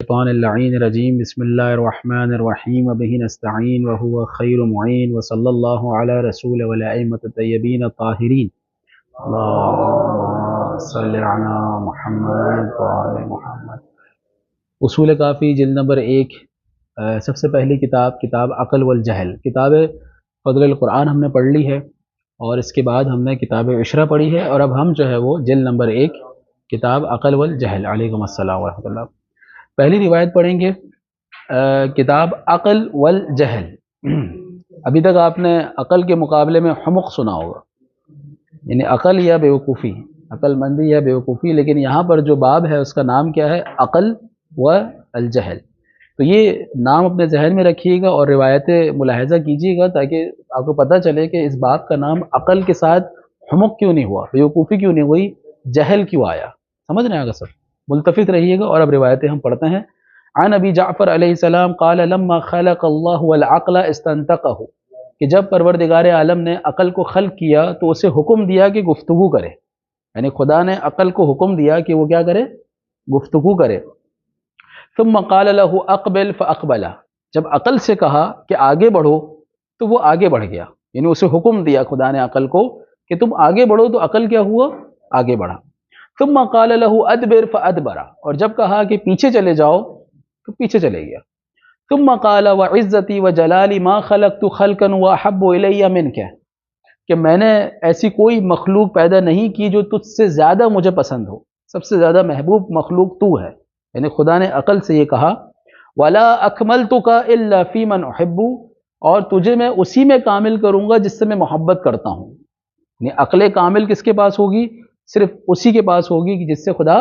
الشیطان اللعین الرجیم بسم اللہ الرحمن الرحیم وبہ نستعین وہو خیر معین وصلی اللہ علی رسول والائمۃ الطیبین الطاہرین اللہم صلی علی محمد وعلی محمد۔ اصول کافی جلد نمبر 1، سب سے پہلی کتاب عقل والجہل، کتاب فضل القرآن ہم نے پڑھ لی ہے، اور اس کے بعد ہم نے کتاب عشرہ پڑھی ہے، اور اب ہم جو ہے وہ جلد نمبر 1 کتاب عقل والجہل، علیکم السلام ورحمۃ اللہ۔ پہلی روایت پڑھیں گے کتاب عقل والجہل۔ ابھی تک آپ نے عقل کے مقابلے میں حمق سنا ہوگا، یعنی عقل یا بیوقوفی، عقل مندی یا بیوقوفی، لیکن یہاں پر جو باب ہے اس کا نام کیا ہے؟ عقل والجہل۔ تو یہ نام اپنے ذہن میں رکھیے گا اور روایتیں ملاحظہ کیجیے گا تاکہ آپ کو پتہ چلے کہ اس باب کا نام عقل کے ساتھ حمق کیوں نہیں ہوا، بیوقوفی کیوں نہیں ہوئی، جہل کیوں آیا، سمجھ رہے ہیں سب؟ ملتفت رہیے گا۔ اور اب روایتیں ہم پڑھتے ہیں۔ عن ابی جعفر علیہ السلام قال لما خلق اللہ العقل استنطقہ، کہ جب پروردگار عالم نے عقل کو خلق کیا تو اسے حکم دیا کہ گفتگو کرے، یعنی خدا نے عقل کو حکم دیا کہ وہ کیا کرے؟ گفتگو کرے۔ ثم قال له اقبل فاقبل، جب عقل سے کہا کہ آگے بڑھو تو وہ آگے بڑھ گیا، یعنی اسے حکم دیا خدا نے عقل کو کہ تم آگے بڑھو، تو عقل کیا ہوا؟ آگے بڑھا۔ ثم قال له ادبر فادبر، اور جب کہا کہ پیچھے چلے جاؤ تو پیچھے چلے گیا۔ ثم قال وعزتی وجلالی ما خلقت خلقا واحب الی منک، کہ میں نے ایسی کوئی مخلوق پیدا نہیں کی جو تجھ سے زیادہ مجھے پسند ہو، سب سے زیادہ محبوب مخلوق تو ہے، یعنی خدا نے عقل سے یہ کہا۔ ولا اکملتک الا فی من احب، اور تجھے میں اسی میں کامل کروں گا جس سے میں محبت کرتا ہوں، یعنی عقل کامل کس کے پاس ہوگی؟ صرف اسی کے پاس ہوگی کہ جس سے خدا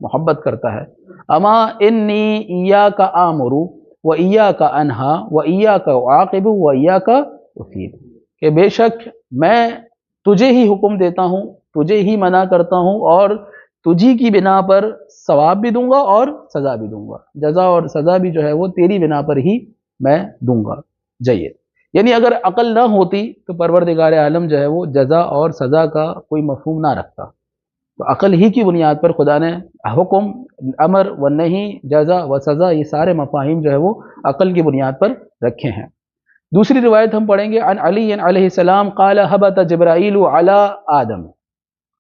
محبت کرتا ہے۔ اما انی ایاک آمر و ایاک انہا و ایاک اعاقب و ایاک اثیب، کہ بے شک میں تجھے ہی حکم دیتا ہوں، تجھے ہی منع کرتا ہوں، اور تجھی کی بنا پر ثواب بھی دوں گا اور سزا بھی دوں گا، جزا اور سزا بھی جو ہے وہ تیری بنا پر ہی میں دوں گا۔ جید، یعنی اگر عقل نہ ہوتی تو پروردگار عالم جو ہے وہ جزا اور سزا کا کوئی مفہوم نہ رکھتا، تو عقل ہی کی بنیاد پر خدا نے حکم، امر و نہیں، جزا و سزا، یہ سارے مفاہیم جو ہے وہ عقل کی بنیاد پر رکھے ہیں۔ دوسری روایت ہم پڑھیں گے عن علی علیہ السلام قال هبط جبرائیل علی آدم،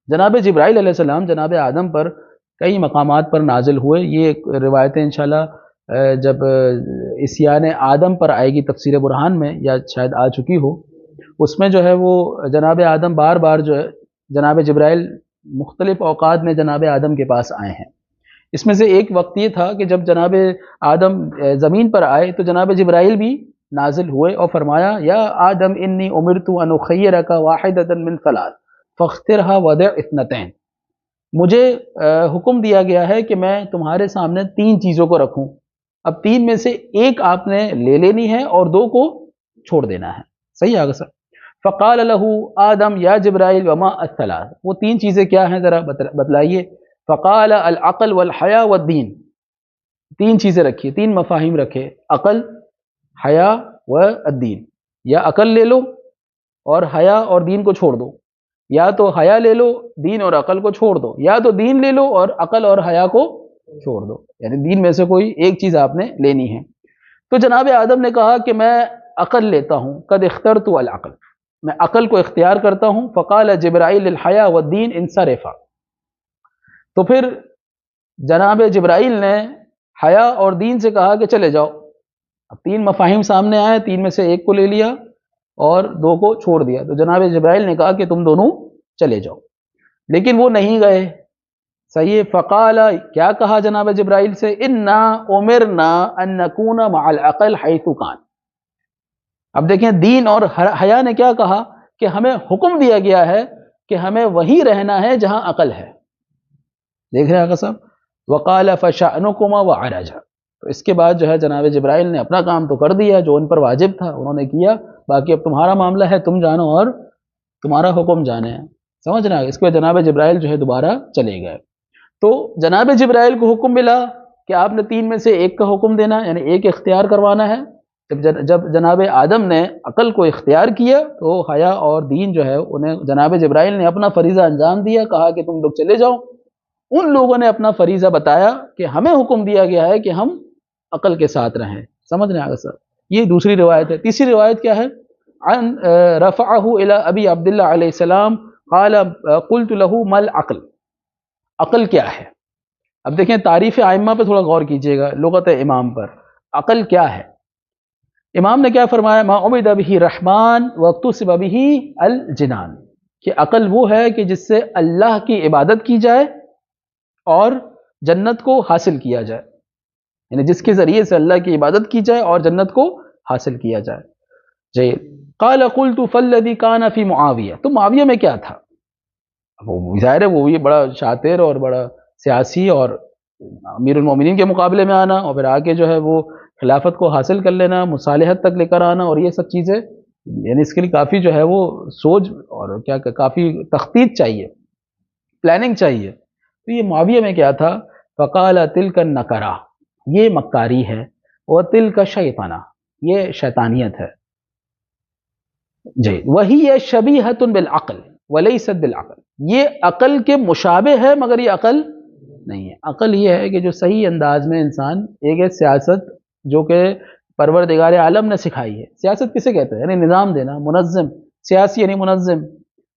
جناب جبرائیل علیہ السلام جناب آدم پر کئی مقامات پر نازل ہوئے۔ یہ روایتیں انشاءاللہ جب اسیان آدم پر آئے گی تفسیر برہان میں، یا شاید آ چکی ہو، اس میں جو ہے وہ جناب آدم بار بار جو ہے جناب جبرائیل مختلف اوقات میں جناب آدم کے پاس آئے ہیں۔ اس میں سے ایک وقت یہ تھا کہ جب جناب آدم زمین پر آئے تو جناب جبرائیل بھی نازل ہوئے اور فرمایا یا آدم انی امرت ان اخیرک واحدۃ من ثلاث فاخترها وضع اثنتین، مجھے حکم دیا گیا ہے کہ میں تمہارے سامنے 3 چیزوں کو رکھوں، اب 3 میں سے ایک آپ نے لے لینی ہے اور 2 کو چھوڑ دینا ہے، صحیح آگے سر؟ فقال له آدم یا جبرائیل وما الثلاث، وہ 3 چیزیں کیا ہیں ذرا بتلائیے؟ فقال العقل والحیا والدین، 3 چیزیں رکھیے، 3 مفاہیم رکھے، عقل، حیا والدین، یا عقل لے لو اور حیا اور دین کو چھوڑ دو، یا تو حیا لے لو دین اور عقل کو چھوڑ دو، یا تو دین لے لو اور عقل اور حیا کو چھوڑ دو، یعنی دین میں سے کوئی ایک چیز آپ نے لینی ہے۔ تو جناب آدم نے کہا کہ میں عقل لیتا ہوں، قد اخترت العقل، میں عقل کو اختیار کرتا ہوں۔ فقال جبرائیل الحیا والدین انصرفا، تو پھر جناب جبرائیل نے حیا اور دین سے کہا کہ چلے جاؤ۔ اب 3 مفاہیم سامنے آئے، 3 میں سے ایک کو لے لیا اور 2 کو چھوڑ دیا، تو جناب جبرائیل نے کہا کہ تم دونوں چلے جاؤ، لیکن وہ نہیں گئے، صحیح؟ فقال، کیا کہا جناب جبرائیل سے؟ انا امرنا ان نکون مع العقل حیث کان، اب دیکھیں دین اور حیا نے کیا کہا کہ ہمیں حکم دیا گیا ہے کہ ہمیں وہیں رہنا ہے جہاں عقل ہے، دیکھ رہے ہیں آقا صاحب؟ وقال فشأنکما وعرج، تو اس کے بعد جو ہے جناب جبرائیل نے اپنا کام تو کر دیا جو ان پر واجب تھا، انہوں نے کیا، باقی اب تمہارا معاملہ ہے، تم جانو اور تمہارا حکم جانے ہیں، سمجھ رہے ہیں؟ اس کے بعد جناب جبرائیل جو ہے دوبارہ چلے گئے۔ تو جناب جبرائیل کو حکم ملا کہ آپ نے 3 میں سے ایک کا حکم دینا، یعنی ایک اختیار کروانا ہے۔ جب جناب آدم نے عقل کو اختیار کیا تو حیا اور دین جو ہے انہیں جناب جبرائیل نے اپنا فریضہ انجام دیا، کہا کہ تم لوگ چلے جاؤ۔ ان لوگوں نے اپنا فریضہ بتایا کہ ہمیں حکم دیا گیا ہے کہ ہم عقل کے ساتھ رہیں. سمجھ رہے ہیں سر؟ یہ دوسری روایت ہے. تیسری روایت کیا ہے؟ عن رفعہ الی ابی عبداللہ علیہ السلام قال قلت له ما العقل. عقل کیا ہے؟ اب دیکھیں تعریف ائمہ پہ تھوڑا غور کیجئے گا، لغت امام پر. عقل کیا ہے؟ امام نے کیا فرمایا؟ ما عبد به الرحمن واقتصب به الجنان، کہ عقل وہ ہے کہ جس سے اللہ کی عبادت کی جائے اور جنت کو حاصل کیا جائے، یعنی جس کے ذریعے سے اللہ کی عبادت کی جائے اور جنت کو حاصل کیا جائے. جی. قال قلت فالذی کان فی معاویہ، تو معاویہ میں کیا تھا؟ وہ ظاہر ہے وہ یہ بڑا شاطر اور بڑا سیاسی اور امیر المومنین کے مقابلے میں آنا اور پھر آگے جو ہے وہ خلافت کو حاصل کر لینا، مصالحت تک لے کر آنا اور یہ سب چیزیں، یعنی اس کے لیے کافی جو ہے وہ سوچ اور کیا کافی تخطیط چاہیے، پلاننگ چاہیے. تو یہ معاویہ میں کیا تھا؟ فقال تلک النکرہ، یہ مکاری ہے، اور تلک شیطانہ، یہ شیطانیت ہے. جی. وہی شبیہۃ بالعقل ولیست بالعقل، یہ عقل کے مشابہ ہے مگر یہ عقل نہیں ہے. عقل یہ ہے کہ جو صحیح انداز میں انسان ایک سیاست جو کہ پروردگار عالم نے سکھائی ہے. سیاست کسے کہتے ہیں؟ یعنی نظام دینا، منظم. سیاسی یعنی منظم،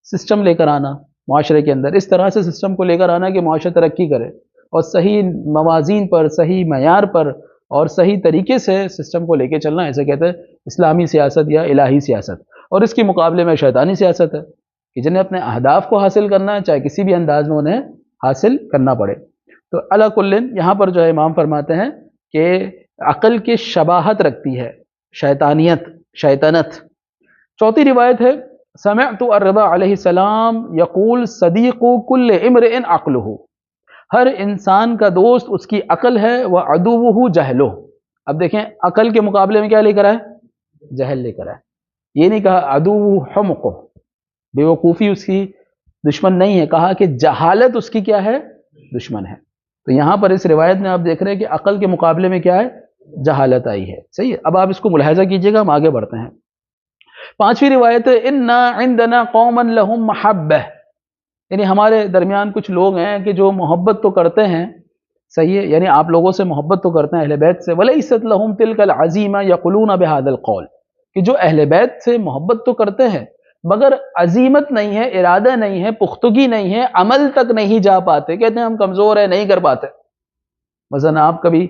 سسٹم لے کر آنا معاشرے کے اندر، اس طرح سے سسٹم کو لے کر آنا کہ معاشرہ ترقی کرے اور صحیح موازین پر، صحیح معیار پر اور صحیح طریقے سے سسٹم کو لے کے چلنا، ایسے کہتے ہیں اسلامی سیاست یا الہی سیاست. اور اس کے مقابلے میں شیطانی سیاست ہے کہ جنہیں اپنے اہداف کو حاصل کرنا ہے، چاہے کسی بھی انداز میں انہیں حاصل کرنا پڑے. تو علی کل یہاں پر جو ہے امام فرماتے ہیں کہ عقل کی شباہت رکھتی ہے شیطانیت، شیطنت. چوتھی روایت ہے سمعت الرضا علیہ السلام یقول صدیق کل امرئ عقلہ، ہر انسان کا دوست اس کی عقل ہے، وعدوہ جہلہ. اب دیکھیں عقل کے مقابلے میں کیا لے کر آئے؟ جہل لے کر آئے. یہ نہیں کہا عدوہ حمق، بے وقوفی اس کی دشمن نہیں ہے، کہا کہ جہالت اس کی کیا ہے؟ دشمن ہے. تو یہاں پر اس روایت میں آپ دیکھ رہے ہیں کہ عقل کے مقابلے میں کیا ہے؟ جہالت آئی ہے. صحیح ہے. اب آپ اس کو ملاحظہ کیجئے گا، ہم آگے بڑھتے ہیں. پانچویں روایت ہے انا عندنا قوما لهم محبہ، یعنی ہمارے درمیان کچھ لوگ ہیں کہ جو محبت تو کرتے ہیں، صحیح ہے، یعنی آپ لوگوں سے محبت تو کرتے ہیں اہل بیت سے، ولیست لهم تلک العزیمہ یقولون بهذا القول، کہ جو اہل بیت سے محبت تو کرتے ہیں مگر عزیمت نہیں ہے، ارادہ نہیں ہے، پختگی نہیں ہے، عمل تک نہیں جا پاتے. کہتے ہیں ہم کمزور ہیں، نہیں کر پاتے. مثلا آپ کبھی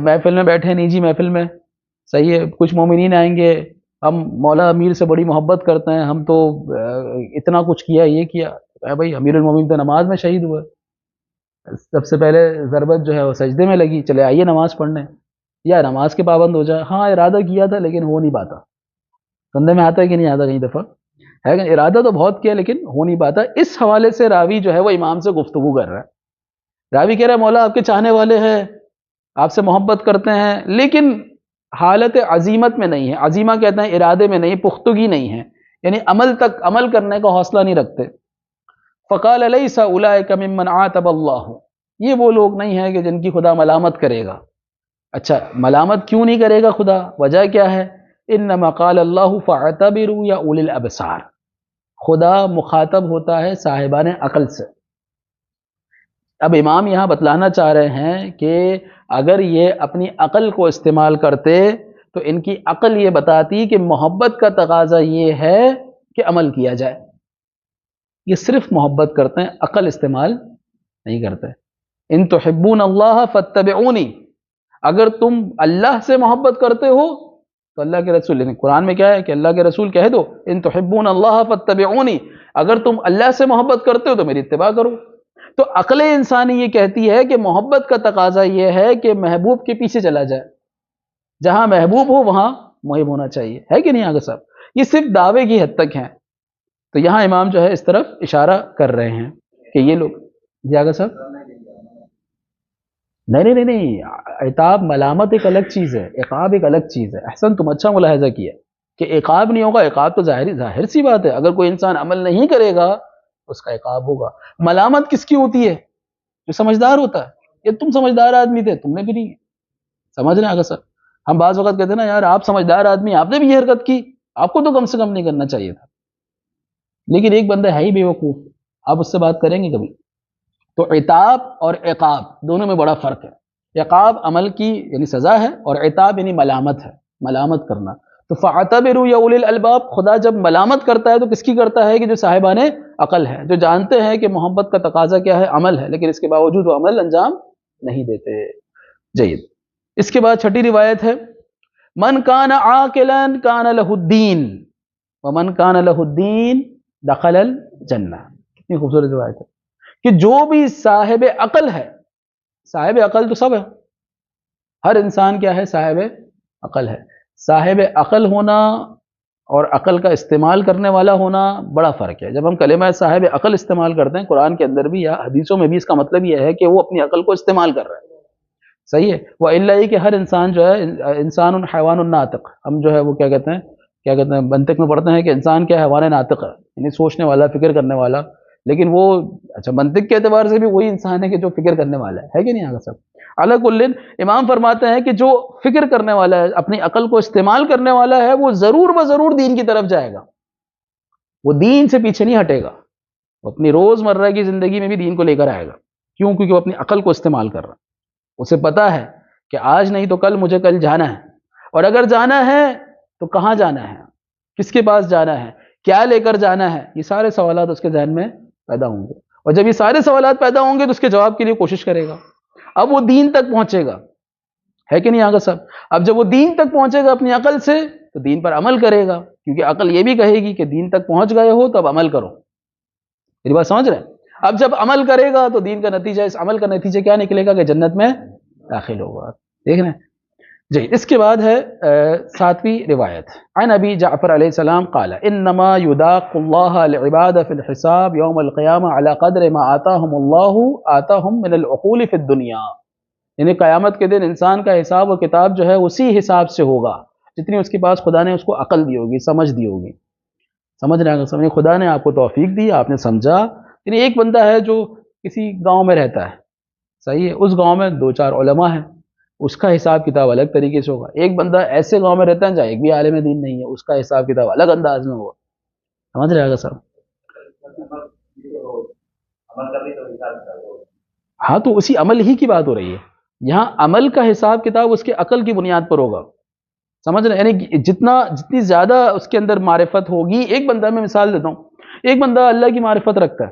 محفل میں بیٹھے، نجی محفل میں، صحیح ہے، کچھ مومنین آئیں گے، ہم مولا امیر سے بڑی محبت کرتے ہیں، ہم تو اتنا کچھ کیا، یہ کیا. بھائی امیر المومنین تو نماز میں شہید ہوئے، سب سے پہلے ضربت جو ہے وہ سجدے میں لگی، چلے آئیے نماز پڑھنے، یا نماز کے پابند ہو جائے. ہاں ارادہ کیا تھا لیکن ہو نہیں پاتا. بندے میں آتا ہے کہ نہیں آتا؟ کئی دفعہ ہے کہ ارادہ تو بہت کیا لیکن ہو نہیں پاتا. اس حوالے سے راوی جو ہے وہ امام سے گفتگو کر رہا ہے. راوی کہہ رہا ہے مولا آپ کے چاہنے والے ہیں، آپ سے محبت کرتے ہیں، لیکن حالت عزیمت میں نہیں ہے. عزیمہ کہتے ہیں ارادے میں نہیں، پختگی نہیں ہے، یعنی عمل کرنے کا حوصلہ نہیں رکھتے. فقال لیس اولئک ممن عاتب اللہ، یہ وہ لوگ نہیں ہیں کہ جن کی خدا ملامت کرے گا. اچھا ملامت کیوں نہیں کرے گا خدا؟ وجہ کیا ہے؟ انما قال اللہ فاعتبروا یا اولی الابصار، خدا مخاطب ہوتا ہے صاحبان عقل سے. اب امام یہاں بتلانا چاہ رہے ہیں کہ اگر یہ اپنی عقل کو استعمال کرتے تو ان کی عقل یہ بتاتی کہ محبت کا تقاضا یہ ہے کہ عمل کیا جائے. یہ صرف محبت کرتے ہیں، عقل استعمال نہیں کرتے. ان تحبون اللہ فاتبعونی، اگر تم اللہ سے محبت کرتے ہو تو اللہ کے رسول، یعنی قرآن میں کیا ہے کہ اللہ کے رسول کہہ دو ان تحبون اللہ فاتبعونی، اگر تم اللہ سے محبت کرتے ہو تو میری اتباع کرو. تو عقل انسانی یہ کہتی ہے کہ محبت کا تقاضا یہ ہے کہ محبوب کے پیچھے چلا جائے، جہاں محبوب ہو وہاں محب ہونا چاہیے. ہے کہ نہیں آگے صاحب؟ یہ صرف دعوے کی حد تک ہیں. تو یہاں امام جو ہے اس طرف اشارہ کر رہے ہیں کہ یہ لوگ. جی آگے صاحب؟ نہیں، عتاب ملامت ایک الگ چیز ہے، عقاب ایک الگ چیز ہے. احسن، تم اچھا ملاحظہ کیا کہ عقاب نہیں ہوگا. عقاب تو ظاہر سی بات ہے، اگر کوئی انسان عمل نہیں کرے گا اس کا عقاب ہوگا. ملامت کس کی ہوتی ہے؟ جو سمجھدار ہوتا ہے. یہ تم سمجھدار آدمی تھے، تم نے بھی نہیں سمجھ رہے اگر سر. ہم بعض وقت کہتے ہیں نا یار آپ سمجھدار آدمی، آپ نے بھی یہ حرکت کی، آپ کو تو کم سے کم نہیں کرنا چاہیے تھا. لیکن ایک بندہ ہے ہی بے وقوف، آپ اس سے بات کریں گے کبھی؟ تو عتاب اور عقاب دونوں میں بڑا فرق ہے. عقاب عمل کی یعنی سزا ہے، اور عتاب یعنی ملامت ہے، ملامت کرنا۔ تو فَاعْتَبِرُوا يَا أُولِي الْأَلْبَابِ، خدا جب ملامت کرتا ہے تو کس کی کرتا ہے؟ کہ جو صاحبان عقل ہے، جو جانتے ہیں کہ محبت کا تقاضا کیا ہے، عمل ہے، لیکن اس کے باوجود وہ عمل انجام نہیں دیتے۔ جید، اس کے بعد چھٹی روایت ہے، من کان عاقلا کان لہ الدین ومن کان لہ الدین دخل الجنہ۔ کتنی خوبصورت روایت ہے کہ جو بھی صاحب عقل ہے، صاحب عقل تو سب ہے، ہر انسان کیا ہے؟ صاحب عقل ہے۔ صاحب عقل ہونا اور عقل کا استعمال کرنے والا ہونا بڑا فرق ہے۔ جب ہم کلمہ صاحب عقل استعمال کرتے ہیں قرآن کے اندر بھی یا حدیثوں میں بھی، اس کا مطلب یہ ہے کہ وہ اپنی عقل کو استعمال کر رہا ہے، صحیح ہے۔ وَإِلَّا، یہ کہ ہر انسان جو ہے انسان حیوان ناطق، ہم جو ہے وہ کیا کہتے ہیں منطق میں پڑھتے ہیں کہ انسان کیا حیوان ناطق ہے، یعنی سوچنے والا، فکر کرنے والا، لیکن وہ اچھا منطق کے اعتبار سے بھی وہی انسان ہے کہ جو فکر کرنے والا ہے کہ نہیں؟ آگے سب علی کل، امام فرماتے ہیں کہ جو فکر کرنے والا ہے، اپنی عقل کو استعمال کرنے والا ہے، وہ ضرور بضرور دین کی طرف جائے گا، وہ دین سے پیچھے نہیں ہٹے گا، وہ اپنی روزمرہ کی زندگی میں بھی دین کو لے کر آئے گا۔ کیوں؟ کیونکہ وہ اپنی عقل کو استعمال کر رہا ہے، اسے پتا ہے کہ آج نہیں تو کل مجھے کل جانا ہے، اور اگر جانا ہے تو کہاں جانا ہے، کس کے پاس جانا ہے، کیا لے کر جانا ہے، یہ سارے سوالات اس کے ذہن میں پیدا ہوں گے، اور جب یہ سارے سوالات پیدا ہوں گے تو اس کے جواب کے لیے کوشش کرے گا۔ اب وہ دین تک پہنچے گا، ہے کہ نہیں آگے سب؟ اب جب وہ دین تک پہنچے گا اپنی عقل سے تو دین پر عمل کرے گا، کیونکہ عقل یہ بھی کہے گی کہ دین تک پہنچ گئے ہو تو اب عمل کرو۔ میری بات سمجھ رہے ہیں؟ اب جب عمل کرے گا تو دین کا نتیجہ، اس عمل کا نتیجہ کیا نکلے گا؟ کہ جنت میں داخل ہوگا۔ دیکھ رہے ہیں جی؟ اس کے بعد ہے 7ویں روایت، عن ابی جعفر علیہ السلام قال انما یداق اللہ العباد فی الحساب یوم القیامہ علی قدر ما آتاہم اللہ آتاہم من العقول فی الدنیا، یعنی قیامت کے دن انسان کا حساب و کتاب جو ہے اسی حساب سے ہوگا جتنی اس کے پاس خدا نے اس کو عقل دی ہوگی، سمجھ دی ہوگی۔ سمجھ رہے ہیں؟ سمجھ، خدا نے آپ کو توفیق دی، آپ نے سمجھا۔ یعنی ایک بندہ ہے جو کسی گاؤں میں رہتا ہے، صحیح ہے، اس گاؤں میں 2-4 علماء ہیں، اس کا حساب کتاب الگ طریقے سے ہوگا۔ ایک بندہ ایسے گاؤں میں رہتا ہے جہاں ایک بھی عالم دین نہیں ہے، اس کا حساب کتاب الگ انداز میں ہوگا۔ سمجھ رہے گا صاحب؟ ہاں، تو اسی عمل ہی کی بات ہو رہی ہے یہاں، عمل کا حساب کتاب اس کے عقل کی بنیاد پر ہوگا۔ سمجھ رہے ہیں؟ یعنی جتنی زیادہ اس کے اندر معرفت ہوگی، ایک بندہ، میں مثال دیتا ہوں، ایک بندہ اللہ کی معرفت رکھتا ہے،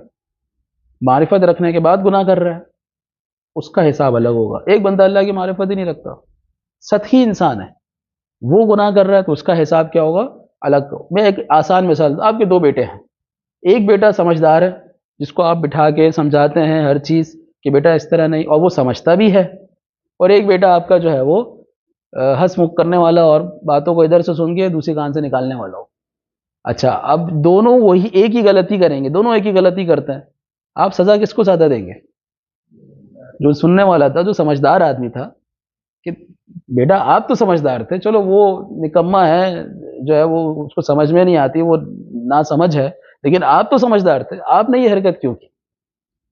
معرفت رکھنے کے بعد گناہ کر رہا ہے، اس کا حساب الگ ہوگا۔ ایک بندہ اللہ کی معرفت ہی نہیں رکھتا، سطحی انسان ہے، وہ گناہ کر رہا ہے، تو اس کا حساب کیا ہوگا؟ الگ۔ میں ایک آسان مثال، آپ کے 2 بیٹے ہیں، ایک بیٹا سمجھدار ہے جس کو آپ بٹھا کے سمجھاتے ہیں ہر چیز کہ بیٹا اس طرح نہیں، اور وہ سمجھتا بھی ہے، اور ایک بیٹا آپ کا جو ہے وہ ہنس مک کرنے والا اور باتوں کو ادھر سے سن کے دوسری کان سے نکالنے والا ہو۔ اچھا، اب دونوں وہی ایک ہی غلطی کریں گے، دونوں ایک ہی غلطی کرتے ہیں، آپ سزا کس کو زیادہ دیں گے؟ جو سننے والا تھا، جو سمجھدار آدمی تھا، کہ بیٹا آپ تو سمجھدار تھے، چلو وہ نکما ہے جو ہے وہ اس کو سمجھ میں نہیں آتی، وہ نا سمجھ ہے، لیکن آپ تو سمجھدار تھے، آپ نے یہ حرکت کیوں کی؟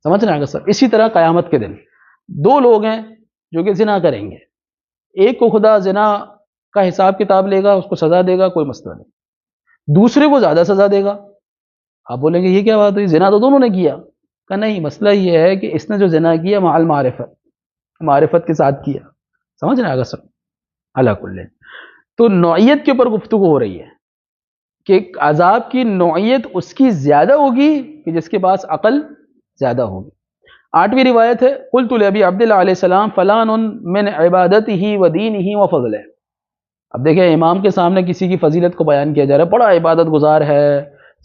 سمجھ رہے ہیں سر؟ اسی طرح قیامت کے دن 2 لوگ ہیں جو کہ زنا کریں گے، ایک کو خدا زنا کا حساب کتاب لے گا، اس کو سزا دے گا، کوئی مسئلہ نہیں، دوسرے کو زیادہ سزا دے گا۔ آپ بولیں گے یہ کیا بات ہوئی، زنا تو دونوں نے کیا؟ کہ نہیں، مسئلہ یہ ہے کہ اس نے جو زنا کیا مع المعرفت، معرفت کے ساتھ کیا۔ سمجھ رہے ہیں سر؟ اللہ کل، تو نوعیت کے اوپر گفتگو ہو رہی ہے کہ عذاب کی نوعیت اس کی زیادہ ہوگی کہ جس کے پاس عقل زیادہ ہوگی۔ 8ویں روایت ہے، قلت لابی عبداللہ علیہ السلام فلان من عبادتہ و دینہ و فضلہ۔ اب دیکھیں امام کے سامنے کسی کی فضیلت کو بیان کیا جا رہا ہے، بڑا عبادت گزار ہے،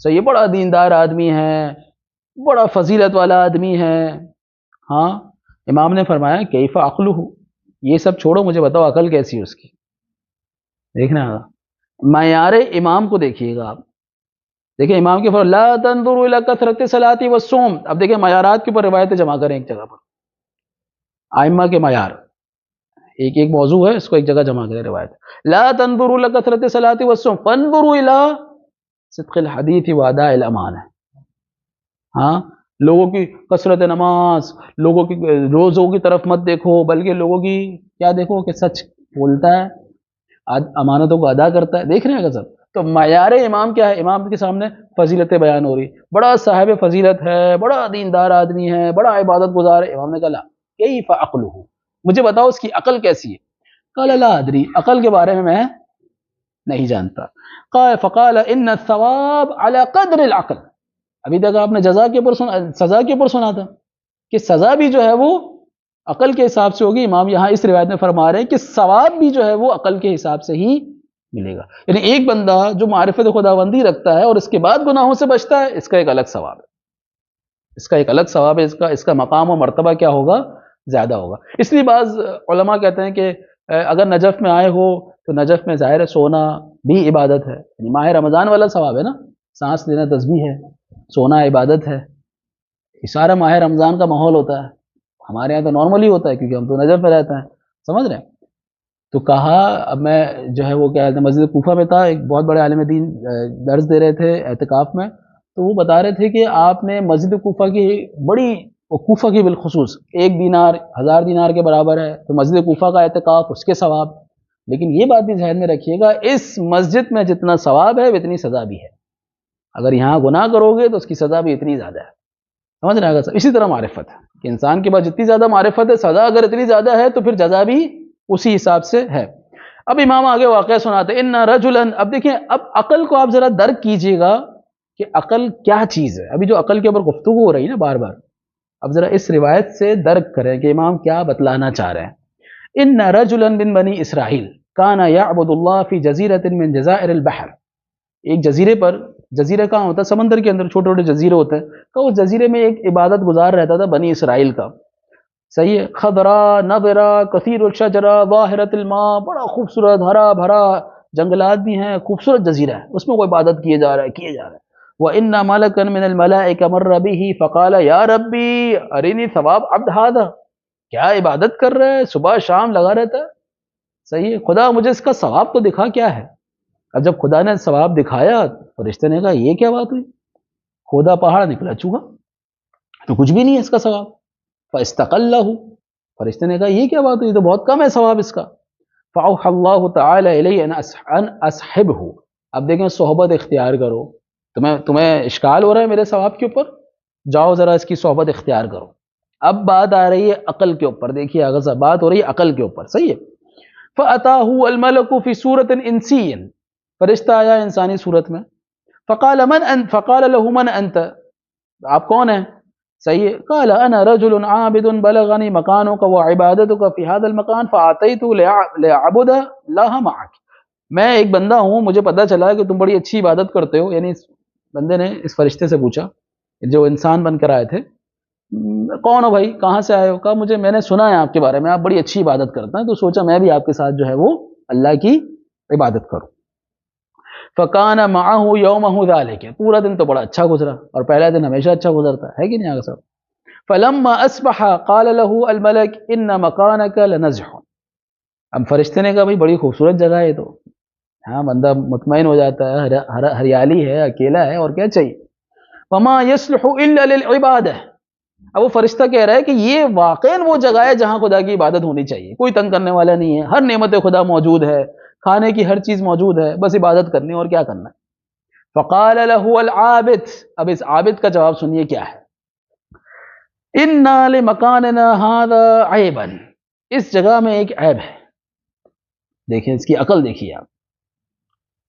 صحیح، بڑا دیندار آدمی ہے، بڑا فضیلت والا آدمی ہے۔ ہاں، امام نے فرمایا کیف عقلہ، یہ سب چھوڑو، مجھے بتاؤ عقل کیسی ہے اس کی۔ دیکھنا معیار امام کو دیکھیے گا آپ، دیکھیں امام کے فرمان لا تنظروا الی کثرۃ الصلاۃ والصوم۔ اب دیکھیں معیارات کے اوپر روایتیں جمع کریں ایک جگہ پر، ائمہ کے معیار، ایک موضوع ہے، اس کو ایک جگہ جمع کریں روایت، لا تنظروا الی کثرۃ الصلاۃ والصوم فانظروا الی صدق الحدیث واداء الامانہ۔ ہاں، لوگوں کی کثرت نماز، لوگوں کی روزوں کی طرف مت دیکھو، بلکہ لوگوں کی کیا دیکھو کہ سچ بولتا ہے، امانتوں کو ادا کرتا ہے۔ دیکھ رہے ہیں سب؟ تو معیار امام کیا ہے؟ امام کے سامنے فضیلتیں بیان ہو رہی، بڑا صاحب فضیلت ہے، بڑا دیندار آدمی ہے، بڑا عبادت گزار ہے۔ امام نے کہا کیف عقلہ، مجھے بتاؤ اس کی عقل کیسی ہے؟ قال لا ادری، عقل کے بارے میں نہیں جانتا۔ قال فقال ان الثواب على قدر العقل، ابھی تک آپ نے جزا کے اوپر سزا کے اوپر سنا تھا کہ سزا بھی جو ہے وہ عقل کے حساب سے ہوگی، امام یہاں اس روایت میں فرما رہے ہیں کہ ثواب بھی جو ہے وہ عقل کے حساب سے ہی ملے گا۔ یعنی ایک بندہ جو معرفت خداوندی رکھتا ہے اور اس کے بعد گناہوں سے بچتا ہے، اس کا ایک الگ ثواب ہے، اس کا ایک الگ ثواب ہے، اس کا مقام و مرتبہ کیا ہوگا؟ زیادہ ہوگا۔ اس لیے بعض علماء کہتے ہیں کہ اگر نجف میں آئے ہو تو نجف میں ظاہر ہے سونا بھی عبادت ہے، یعنی ماہ رمضان والا ثواب ہے نا، سانس لینا تسبیح ہے، سونا عبادت ہے، یہ سارا ماہ رمضان کا ماحول ہوتا ہے۔ ہمارے یہاں تو نارملی ہوتا ہے کیونکہ ہم تو نجف میں رہتے ہیں، سمجھ رہے ہیں؟ تو کہا، اب میں جو ہے وہ کیا کہتے ہیں مسجد کوفہ میں تھا، ایک بہت بڑے عالم دین درس دے رہے تھے اعتکاف میں، تو وہ بتا رہے تھے کہ آپ نے مسجد کوفہ کی بڑی، کوفہ کی بالخصوص 1 دینار 1000 دینار کے برابر ہے، تو مسجد کوفہ کا اعتکاف اس کے ثواب، لیکن یہ بات بھی ذہن میں رکھیے گا اس مسجد میں جتنا ثواب ہے اتنی سزا بھی ہے، اگر یہاں گناہ کرو گے تو اس کی سزا بھی اتنی زیادہ ہے، سمجھ رہے ہیں؟ اسی طرح معرفت ہے کہ انسان کے پاس جتنی زیادہ معرفت ہے، سزا اگر اتنی زیادہ ہے تو پھر جزا بھی اسی حساب سے ہے۔ اب امام آگے واقعہ سناتے ان رجلا، اب دیکھیں اب عقل کو آپ ذرا درک کیجئے گا کہ عقل کیا چیز ہے، ابھی جو عقل کے اوپر گفتگو ہو رہی ہے نا بار بار، اب ذرا اس روایت سے درک کریں کہ امام کیا بتلانا چاہ رہے ہیں۔ ان رجلا من بنی اسرائیل کان یعبد اللہ فی جزیرۃ من جزائر البحر، ایک جزیرے پر، جزیرہ کہاں ہوتا ہے؟ سمندر کے اندر چھوٹے چھوٹے جزیرے ہوتے ہیں، تو اس جزیرے میں ایک عبادت گزار رہتا تھا بنی اسرائیل کا، صحیح ہے، خضرا نضرا کثیر الشجرہ ظاہرۃ الماء، بڑا خوبصورت ہرا بھرا جنگلات بھی ہیں، خوبصورت جزیرہ ہے، اس میں کوئی عبادت کیے جا رہا ہے۔ وَإِنَّ مَلَكًا مِنَ الْمَلَائِكَةِ مَرَّ بِهِ فَقَالَ يَا رَبِّي أَرِنِي ثَوَابَ عَبْدِ هَذَا، کیا عبادت کر رہا ہے، صبح شام لگا رہتا ہے، صحیح ہے، خدا مجھے اس کا ثواب تو دکھا کیا ہے۔ اب جب خدا نے ثواب دکھایا، فرشتے نے کہا یہ کیا بات ہوئی، خدا پہاڑ نکلا چوہا، تو کچھ بھی نہیں ہے اس کا ثواب۔ فَاسْتَقَلَّهُ، فرشتے نے کہا یہ کیا بات ہوئی، تو بہت کم ہے ثواب اس کا۔ فَأَوْحَى اللَّهُ تَعَالَى إِلَيْهِ أَنْ أَصْحِبْهُ، اب دیکھیں صحبت اختیار کرو، تمہیں اشکال ہو رہا ہے میرے ثواب کے اوپر، جاؤ ذرا اس کی صحبت اختیار کرو۔ اب بات آ رہی ہے عقل کے اوپر، دیکھیے اگر بات ہو رہی ہے عقل کے اوپر، صحیح ہے۔ فَأَتَاهُ الْمَلَكُ فِي صُورَةٍ إِنسِيٍّ، فرشتہ آیا انسانی صورت میں، فقال له من انت، آپ کون ہیں، صحیح ہے، قال انا رجل عابد بلغني مكانك وعبادتك في هذا المكان فاتيت لأعبد الله معك، میں ایک بندہ ہوں، مجھے پتہ چلا کہ تم بڑی اچھی عبادت کرتے ہو، یعنی اس بندے نے اس فرشتے سے پوچھا جو انسان بن کر آئے تھے، کون ہو بھائی، کہاں سے آئے ہو؟ کہا مجھے، میں نے سنا ہے آپ کے بارے میں، آپ بڑی اچھی عبادت کرتے ہیں، تو سوچا میں بھی آپ کے ساتھ جو ہے وہ اللہ کی عبادت کروں۔ فَكَانَ مَعَهُ يَوْمَهُ ذَلِكَ، پورا دن تو بڑا اچھا گزرا، اور پہلا دن ہمیشہ اچھا گزرتا ہے کہ نہیں آگے صاحب۔ فَلَمَّا أَصْبَحَ قَالَ لَهُ الْمَلَكُ إِنَّ مَكَانَكَ لَنَزْحٌ، اب فرشتے نے کہا بھائی بڑی خوبصورت جگہ ہے، تو ہاں بندہ مطمئن ہو جاتا ہے، ہریالی ہے، اکیلا ہے، اور کیا چاہیے۔ وَمَا يَصْلُحُ إِلَّا لِلْعِبَادَةِ، اب وہ فرشتہ کہہ رہا ہے کہ یہ واقعاً وہ جگہ ہے جہاں خدا کی عبادت ہونی چاہیے، کوئی تنگ کرنے والا نہیں ہے، ہر نعمت خدا موجود ہے، کھانے کی ہر چیز موجود ہے، بس عبادت کرنی اور کیا کرنا ہے۔ فقال له العابد، اب اس عابد کا جواب سنیے کیا ہے، انا لمکاننا هذا عیبا، اس جگہ میں ایک عیب ہے، دیکھیں اس کی عقل دیکھیے آپ،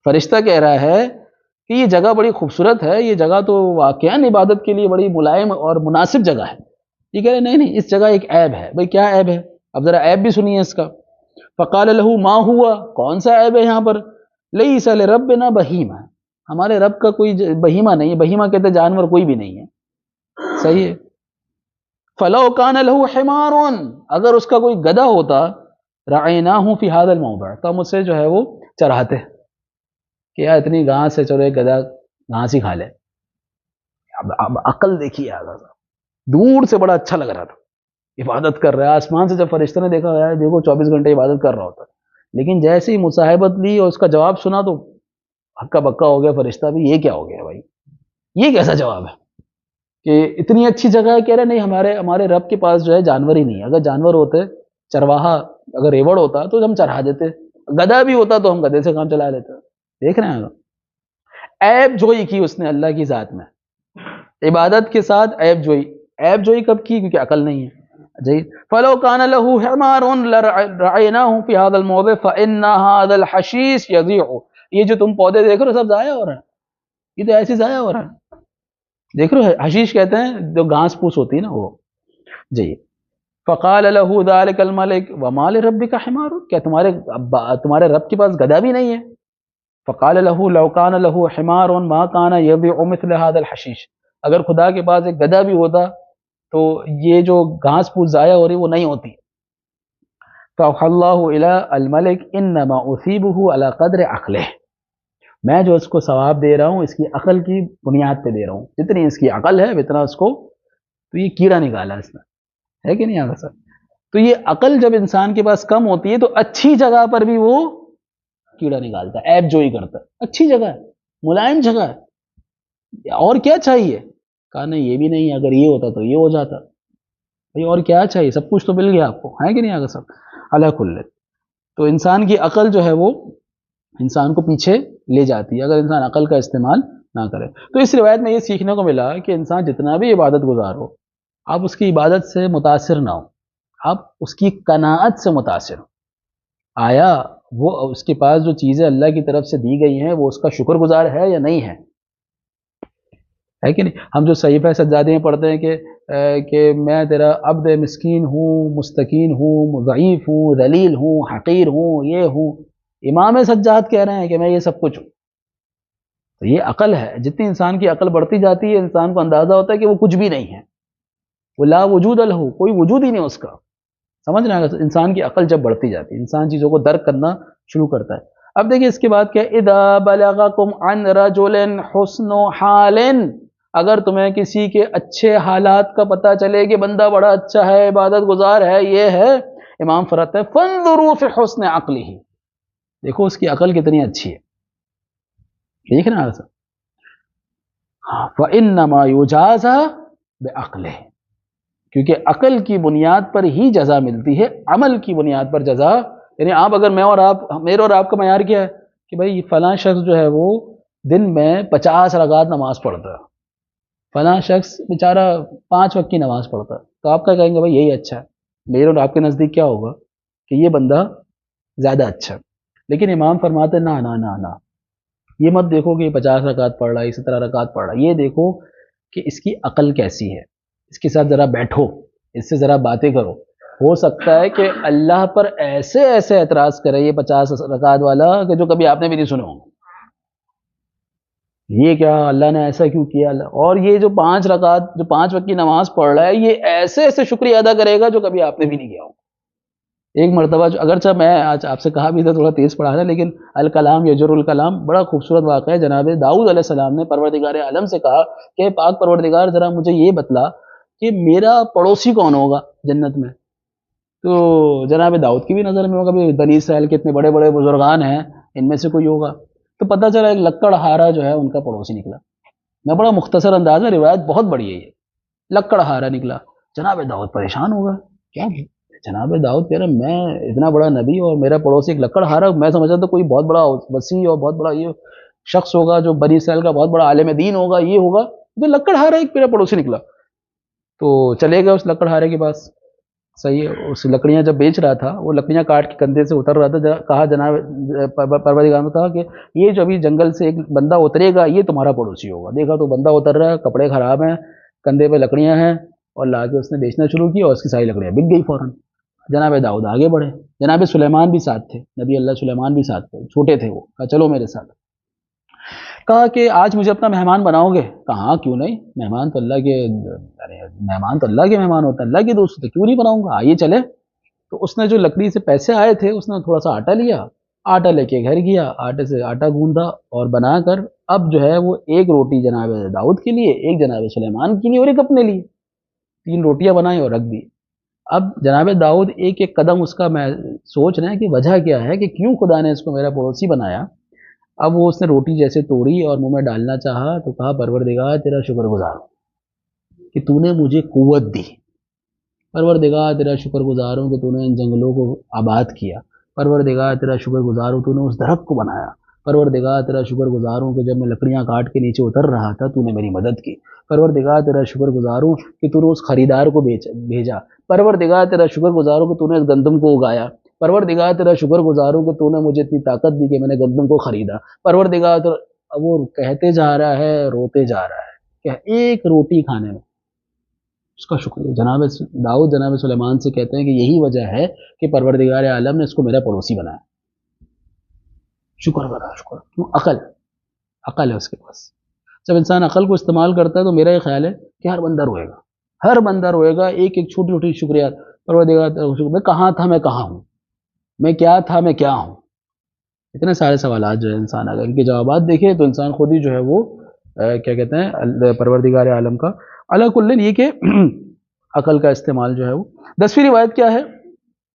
فرشتہ کہہ رہا ہے کہ یہ جگہ بڑی خوبصورت ہے، یہ جگہ تو واقعاً عبادت کے لیے بڑی ملائم اور مناسب جگہ ہے، یہ کہہ رہے نہیں اس جگہ ایک عیب ہے۔ بھئی کیا عیب ہے؟ اب ذرا عیب بھی سنیے اس کا۔ فقال له ما ہوا، کون سا عیب ہے یہاں پر؟ لیس لربنا بہیمہ، ہمارے رب کا کوئی بہیمہ نہیں ہے، بہیمہ کہتے جانور کوئی بھی نہیں ہے، صحیح ہے۔ فلو کان له حمار، اگر اس کا کوئی گدھا ہوتا، رعیناہ فی هذا الموضع، تو ہم اسے جو ہے وہ چراتے کہ یار اتنی گھاس ہے، چلو ایک گدھا گھاس ہی کھا لے۔ اب عقل دیکھیے، دور سے بڑا اچھا لگ رہا تھا، عبادت کر رہا ہے، آسمان سے جب فرشتے نے دیکھا ہے دیکھو 24 گھنٹے عبادت کر رہا ہوتا، لیکن جیسے ہی مصاحبت لی اور اس کا جواب سنا تو ہکا بکا ہو گیا فرشتہ بھی، یہ کیا ہو گیا بھائی، یہ کیسا جواب ہے کہ اتنی اچھی جگہ ہے؟ کہہ رہے نہیں، ہمارے رب کے پاس جو ہے جانور ہی نہیں ہے، اگر جانور ہوتے، چرواہا اگر ریوڑ ہوتا تو ہم چرا دیتے، گدھا بھی ہوتا تو ہم گدھے سے کام چلا لیتے۔ دیکھ رہے ہیں عیب جوئی کی اس نے اللہ کی ذات میں، عبادت کے ساتھ عیب جوئی کب کی؟ کیونکہ عقل نہیں ہے۔ جی فلو کان لہ حمار لرعیناہ فی ھذا الموضع فان ھذا الحشیش یضیع، یہ جو تم پودے دیکھ رہے ہو سب ضائع ہو رہے ہیں، یہ تو ایسے ضائع ہو رہا ہے، دیکھ رہے ہو حشیش کہتے ہیں جو گھاس پھوس ہوتی ہے نا وہ. جی فقال له ذلك الملك وما لربك حمار، کیا تمہارے رب کے پاس گدھا بھی نہیں ہے؟ فقال له لو كان له حمار ما كان يبيع مثل هذا الحشيش، اگر خدا کے پاس ایک گدھا بھی ہوتا تو یہ جو گھاس پھوس ضائع ہو رہی وہ نہیں ہوتی. فأوحى الله إلى الملك انما اثيبه على قدر عقله، میں جو اس کو ثواب دے رہا ہوں اس کی عقل کی بنیاد پہ دے رہا ہوں، جتنی اس کی عقل ہے اتنا اس کو، تو یہ کیڑا نکالا اس نے، ہے کہ نہیں آگا سر؟ تو یہ عقل جب انسان کے پاس کم ہوتی ہے تو اچھی جگہ پر بھی وہ کیڑا نکالتا ہے، عیب جوئی کرتا ہے، اچھی جگہ ہے، ملائم جگہ ہے، اور کیا چاہیے؟ کہا نہیں یہ بھی نہیں، اگر یہ ہوتا تو یہ ہو جاتا، بھائی اور کیا چاہیے، سب کچھ تو مل گیا آپ کو، ہے کہ نہیں آگا سر؟ اللہ کل. تو انسان کی عقل جو ہے وہ انسان کو پیچھے لے جاتی ہے اگر انسان عقل کا استعمال نہ کرے. تو اس روایت میں یہ سیکھنے کو ملا کہ انسان جتنا بھی عبادت گزار ہو، آپ اس کی عبادت سے متاثر نہ ہو، آپ اس کی قناعت سے متاثر ہو. آیا وہ اس کے پاس جو چیزیں اللہ کی طرف سے دی گئی ہیں وہ اس کا شکر گزار ہے یا نہیں ہے کہ نہیں؟ ہم جو صحیفہ سجادے میں پڑھتے ہیں کہ میں تیرا عبد مسکین ہوں، مستکین ہوں، ضعیف ہوں، ذلیل ہوں، حقیر ہوں، یہ ہوں، امام سجاد کہہ رہے ہیں کہ میں یہ سب کچھ ہوں. تو یہ عقل ہے، جتنی انسان کی عقل بڑھتی جاتی ہے انسان کو اندازہ ہوتا ہے کہ وہ کچھ بھی نہیں ہے، وہ لا وجود لہ، کوئی وجود ہی نہیں اس کا. سمجھ رہے ہیں؟ انسان کی عقل جب بڑھتی جاتی ہے انسان چیزوں کو درک کرنا شروع کرتا ہے. اب دیکھیں اس کے بعد کیا، اذا بلغکم عن رجل حسن حال، اگر تمہیں کسی کے اچھے حالات کا پتہ چلے کہ بندہ بڑا اچھا ہے، عبادت گزار ہے، یہ ہے، امام فرماتے ہیں فانظروا فی حسن عقلہ، دیکھو اس کی عقل کتنی اچھی ہے. ٹھیک ہے نا سر؟ فانما یجازی بعقلہ، کیونکہ عقل کی بنیاد پر ہی جزا ملتی ہے، عمل کی بنیاد پر جزا. یعنی آپ اگر میرے اور آپ کا معیار کیا ہے کہ بھائی فلاں شخص جو ہے وہ دن میں 50 رکعات نماز پڑھتا ہے، فلاں شخص بیچارہ 5 وقت کی نماز پڑھتا ہے، تو آپ کیا کہیں گے؟ بھائی یہی اچھا ہے. میرے اور آپ کے نزدیک کیا ہوگا کہ یہ بندہ زیادہ اچھا ہے. لیکن امام فرماتے نہ نہ نہ نہ، یہ مت دیکھو کہ 50 رکعات پڑھ رہا ہے، 17 رکعات پڑھ رہا ہے، یہ دیکھو کہ اس کی عقل کیسی ہے، اس کے ساتھ ذرا بیٹھو، اس سے ذرا باتیں کرو. ہو سکتا ہے کہ اللہ پر ایسے ایسے اعتراض کرے یہ 50 رکعات والا کہ جو کبھی آپ نے بھی نہیں سنے ہوں. یہ کیا اللہ نے ایسا کیوں کیا؟ اور یہ جو 5 رکعات جو 5 وقت کی نماز پڑھ رہا ہے یہ ایسے ایسے شکریہ ادا کرے گا جو کبھی آپ نے بھی نہیں کیا ہو. ایک مرتبہ اگرچہ میں آج آپ سے کہا بھی تھا تھوڑا تیز پڑھا ہے، لیکن الکلام یجر الکلام بڑا خوبصورت واقعہ ہے. جناب داؤد علیہ السلام نے پروردگار عالم سے کہا کہ پاک پروردگار ذرا مجھے یہ بتلا کہ میرا پڑوسی کون ہوگا جنت میں. تو جناب داؤد کی بھی نظر میں ہوگا بھی بنی اسرائیل کے اتنے بڑے بڑے بزرگان ہیں، ان میں سے کوئی ہوگا. تو پتہ چلا ایک لکڑ ہارا جو ہے ان کا پڑوسی نکلا. میں بڑا مختصر انداز میں، روایت بہت بڑی ہے، یہ لکڑ ہارا نکلا. جناب داؤد پریشان ہوگا، کیا جناب داؤد کہہ رہے میں اتنا بڑا نبی اور میرا پڑوسی ایک لکڑ ہارا، میں سمجھا تو کوئی بہت بڑا وسیع اور بہت بڑا یہ شخص ہوگا جو بنی اسرائیل کا بہت بڑا عالم دین ہوگا، یہ ہوگا، جو لکڑ ہارا ایک میرا پڑوسی نکلا. تو چلے گئے اس لکڑ ہارے کے پاس. صحیح ہے، اس لکڑیاں جب بیچ رہا تھا وہ لکڑیاں کاٹ کے کندھے سے اتر رہا تھا. کہا جناب پروردگار نے کہا کہ یہ جو ابھی جنگل سے ایک بندہ اترے گا یہ تمہارا پڑوسی ہوگا. دیکھا تو بندہ اتر رہا ہے، کپڑے خراب ہیں، کندھے پہ لکڑیاں ہیں، اور لا کے اس نے بیچنا شروع کیا اور اس کی ساری لکڑیاں بک گئی فوراً. جناب داؤد آگے بڑھے، جناب سلیمان بھی ساتھ تھے، نبی اللہ سلیمان بھی ساتھ تھے، چھوٹے تھے وہ. کہا چلو میرے ساتھ. کہا کہ آج مجھے اپنا مہمان بناؤ گے؟ کہا ہاں کیوں نہیں، مہمان تو اللہ کے مہمان ہوتا ہے، اللہ کے دوست ہوتے، کیوں نہیں بناؤں گا، آئیے چلے. تو اس نے جو لکڑی سے پیسے آئے تھے اس نے تھوڑا سا آٹا لیا، آٹا لے کے گھر گیا، آٹے سے آٹا گوندا اور بنا کر اب جو ہے وہ ایک روٹی جناب داؤد کے لیے، ایک جناب سلیمان کے لیے اور ایک اپنے لیے، 3 روٹیاں بنائیں اور رکھ دی. اب جناب داؤد ایک ایک قدم اس کا میں سوچ رہے ہیں کہ وجہ کیا ہے کہ کیوں خدا نے اس کو میرا پڑوسی بنایا. اب وہ اس نے روٹی جیسے توڑی اور منہ میں ڈالنا چاہا تو کہا پروردگار تیرا شکر گزار ہوں کہ تو نے مجھے قوت دی، پروردگار تیرا شکر گزار ہوں کہ تو نے ان جنگلوں کو آباد کیا، پروردگار تیرا شکر گزار ہوں تو نے اس درخت کو بنایا، پروردگار تیرا شکر گزار ہوں کہ جب میں لکڑیاں کاٹ کے نیچے اتر رہا تھا تو نے میری مدد کی، پروردگار تیرا شکر گزار ہوں کہ تو نے اس خریدار کو بھیجا، پروردگار تیرا شکر گزار ہوں کہ تو نے اس گندم کو اگایا، پروردگار تیرا شکر گزار ہوں کہ تو نے مجھے اتنی طاقت دی کہ میں نے گندم کو خریدا، پروردگار اب وہ کہتے جا رہا ہے، روتے جا رہا ہے کہ ایک روٹی کھانے میں اس کا شکریہ۔ جناب داؤد جناب سلیمان سے کہتے ہیں کہ یہی وجہ ہے کہ پروردگار عالم نے اس کو میرا پڑوسی بنایا، شکر کرا، شکر کیوں؟ عقل ہے اس کے پاس۔ جب انسان عقل کو استعمال کرتا ہے تو میرا یہ خیال ہے کہ ہر بندہ روئے گا، ہر بندہ روئے گا، ایک ایک چھوٹی چھوٹی شکریہ، پروردگار میں کہاں تھا، میں کہاں ہوں، میں کیا تھا، میں کیا ہوں۔ اتنے سارے سوالات جو ہے انسان اگر ان کے جوابات دیکھے تو انسان خود ہی جو ہے وہ کیا کہتے ہیں پروردگار عالم کا علی کل یہ کہ عقل کا استعمال جو ہے وہ۔ 10ویں روایت کیا ہے؟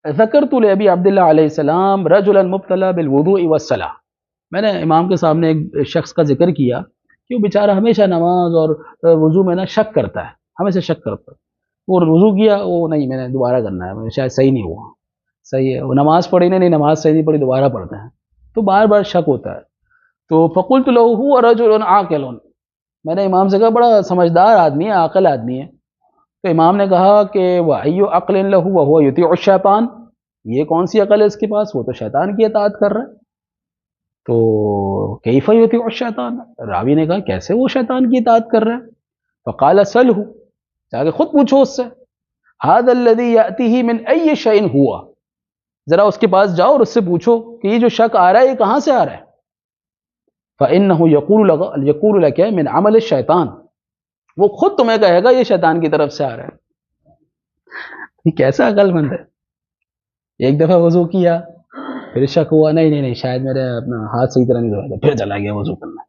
ذکرت لابی عبداللہ علیہ السلام رجلا مبتلا بالوضوء والصلاۃ، میں نے امام کے سامنے ایک شخص کا ذکر کیا کہ وہ بیچارہ ہمیشہ نماز اور وضو میں نا شک کرتا ہے، ہمیشہ شک کرتا ہے، وہ وضو کیا، وہ نہیں میں نے دوبارہ کرنا ہے، شاید صحیح نہیں ہوا، صحیح ہے، وہ نماز پڑھی نہیں نماز صحیح نہیں پڑھی، دوبارہ پڑھتے ہیں، تو بار بار شک ہوتا ہے۔ تو فقلت له هو رجل عاقل، میں نے امام سے کہا بڑا سمجھدار آدمی ہے، عاقل آدمی ہے، تو امام نے کہا کہ وَأَيُّ عَقْلٍ لَهُ وَهُوَ يُطِيعُ الشَّيْطَانَ، یہ کون سی عقل ہے اس کے پاس، وہ تو شیطان کی اطاعت کر رہا ہے۔ تو کیف یطیع الشیطان، راوی نے کہا کیسے وہ شیطان کی اطاعت کر رہا ہے؟ فقال سلہ، جا کے خود پوچھو اس سے، هذا الذي يأتيه من أي شيء هو، ذرا اس کے پاس جاؤ اور اس سے پوچھو کہ یہ جو شک آ رہا ہے یہ کہاں سے آ رہا ہے؟ فإنه يقول لك من عمل الشیطان، وہ خود تمہیں کہے گا یہ شیطان کی طرف سے آ رہا ہے۔ یہ کیسا عقل مند ہے؟ ایک دفعہ وضو کیا، پھر شک ہوا نہیں شاید میرے اپنا ہاتھ صحیح طرح نہیں دھویا تھا، پھر چلا گیا وضو کرنا،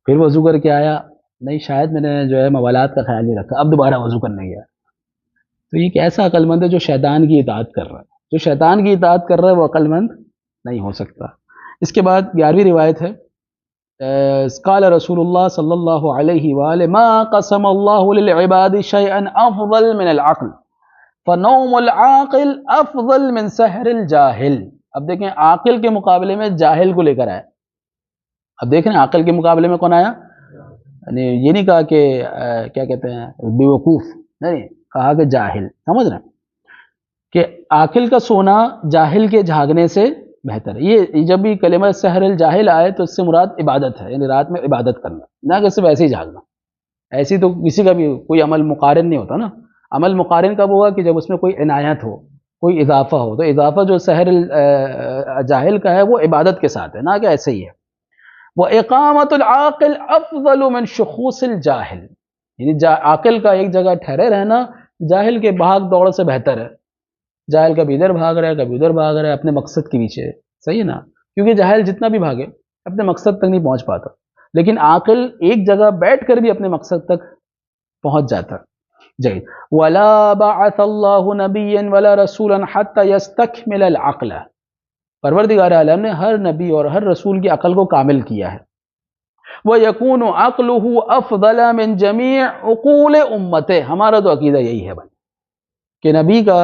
پھر وضو کر کے آیا، نہیں شاید میں نے جو ہے موالات کا خیال نہیں رکھا، اب دوبارہ وضو کرنے گیا۔ تو یہ کیسا عقل مند ہے جو شیطان کی اطاعت کر رہا ہے؟ جو شیطان کی اطاعت کر رہا ہے وہ عقل مند نہیں ہو سکتا۔ اس کے بعد 11ویں روایت ہے، قال رسول اللہ صلی اللہ علیہ وآلہ ما قسم اللہ للعباد شیئا افضل من العقل فنوم العاقل افضل من سحر الجاہل۔ اب دیکھیں عاقل کے مقابلے میں جاہل کو لے کر آیا، اب دیکھیں عاقل کے مقابلے میں کون آیا، یعنی یہ نہیں کہا کہ کیا کہتے ہیں بیوقوف، نہیں کہا کہ جاہل، سمجھ رہے ہیں کہ عاقل کا سونا جاہل کے جھاگنے سے بہتر ہے۔ یہ جب بھی کلمہ سحر الجاہل آئے تو اس سے مراد عبادت ہے، یعنی رات میں عبادت کرنا، نہ کہ صرف ایسے ہی جھاگنا، ایسی تو کسی کا بھی کوئی عمل مقارن نہیں ہوتا نا، عمل مقارن کب ہوگا کہ جب اس میں کوئی عنایت ہو، کوئی اضافہ ہو، تو اضافہ جو سحر الجاہل کا ہے وہ عبادت کے ساتھ ہے، نہ کہ ایسے ہی ہے۔ وَإِقَامَةُ الْعَاقِلِ أَفْضَلُ مِنْ شُخُوصِ الْجَاهِلِ، یعنی عاقل کا ایک جگہ ٹھہرے رہنا جاہل کے بھاگ دوڑ سے بہتر ہے۔ جاہل کبھی ادھر بھاگ رہا ہے کبھی ادھر بھاگ رہا ہے اپنے مقصد کے پیچھے، صحیح ہے نا، کیونکہ جاہل جتنا بھی بھاگے اپنے مقصد تک نہیں پہنچ پاتا، لیکن عاقل ایک جگہ بیٹھ کر بھی اپنے مقصد تک پہنچ جاتا ہے۔ جی وَلَا بَعَثَ اللَّهُ نَبِيًّا وَلَا رَسُولًا حَتَّى يَسْتَكْمِلَ الْعَقْلَ، پروردگار عالم نے ہر نبی اور ہر رسول کی عقل کو کامل کیا ہے۔ وَيَكُونُ عَقْلُهُ أَفْضَلَ مِنْ جَمِيعِ عُقُولِ أُمَّتِهِ، ہمارا تو عقیدہ یہی ہے بھائی کہ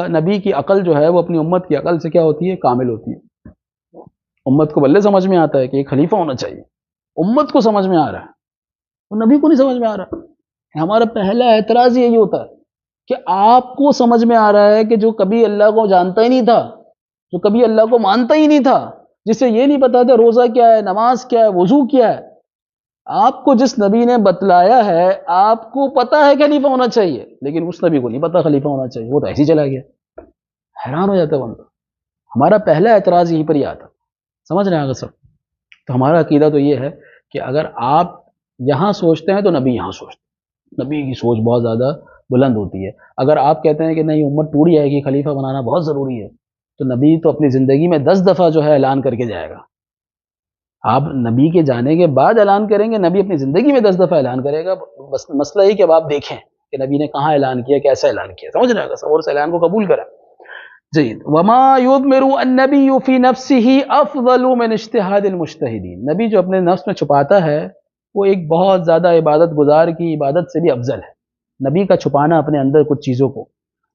نبی کی عقل جو ہے وہ اپنی امت کی عقل سے کیا ہوتی ہے، کامل ہوتی ہے۔ امت کو بلے سمجھ میں آتا ہے کہ ایک خلیفہ ہونا چاہیے، امت کو سمجھ میں آ رہا ہے، وہ نبی کو نہیں سمجھ میں آ رہا۔ ہمارا پہلا اعتراض یہی ہوتا ہے کہ آپ کو سمجھ میں آ رہا ہے کہ جو کبھی اللہ کو جانتا ہی نہیں تھا، جو کبھی اللہ کو مانتا ہی نہیں تھا، جسے یہ نہیں پتا تھا روزہ کیا ہے، نماز کیا ہے، وضو کیا ہے، آپ کو جس نبی نے بتلایا ہے آپ کو پتا ہے خلیفہ ہونا چاہیے، لیکن اس نبی کو نہیں پتا خلیفہ ہونا چاہیے، وہ تو ایسے ہی چلا گیا۔ حیران ہو جاتا ہے بندہ۔ ہمارا پہلا اعتراض یہیں پر ہی آتا، سمجھ رہے ہیں اگر سب؟ تو ہمارا عقیدہ تو یہ ہے کہ اگر آپ یہاں سوچتے ہیں تو نبی یہاں سوچتے ہیں، نبی کی سوچ بہت زیادہ بلند ہوتی ہے۔ اگر آپ کہتے ہیں کہ نہیں امت ٹوٹ جائے گی، خلیفہ بنانا بہت ضروری ہے، تو نبی تو اپنی زندگی میں 10 دفعہ جو ہے اعلان کر کے جائے گا۔ آپ نبی کے جانے کے بعد اعلان کریں گے، نبی اپنی زندگی میں 10 دفعہ اعلان کرے گا، بس مسئلہ یہ کہ اب آپ دیکھیں کہ نبی نے کہاں اعلان کیا، کیسا اعلان کیا، سمجھ رہے ہیں؟ اور اس اعلان کو قبول کریں۔ جی وما یضمر النبی فی نفسہ افضل من اجتہاد المجتہدین، نبی جو اپنے نفس میں چھپاتا ہے وہ ایک بہت زیادہ عبادت گزار کی عبادت سے بھی افضل ہے، نبی کا چھپانا اپنے اندر کچھ چیزوں کو۔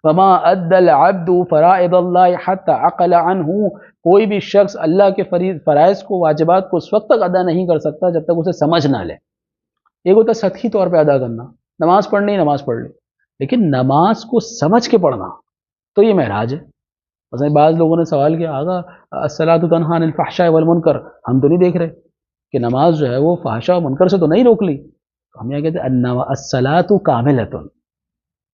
وما ادى العبد فرائض اللہ حتى عقل عنہ، کوئی بھی شخص اللہ کے فرائض کو، واجبات کو اس وقت تک ادا نہیں کر سکتا جب تک اسے سمجھ نہ لے۔ ایک ہوتا ہے سطحی طور پہ ادا کرنا، نماز پڑھنی نماز پڑھ لی، لیکن نماز کو سمجھ کے پڑھنا، تو یہ معراج ہے۔ مثلا بعض لوگوں نے سوال کیا، آگا الصلاۃ تنہی عن الفحشاء والمنکر، ہم تو نہیں دیکھ رہے کہ نماز جو ہے وہ فحشاء و منکر سے تو نہیں روک لی، تو ہم یہ کہتے ہیں الصلاۃ کاملۃ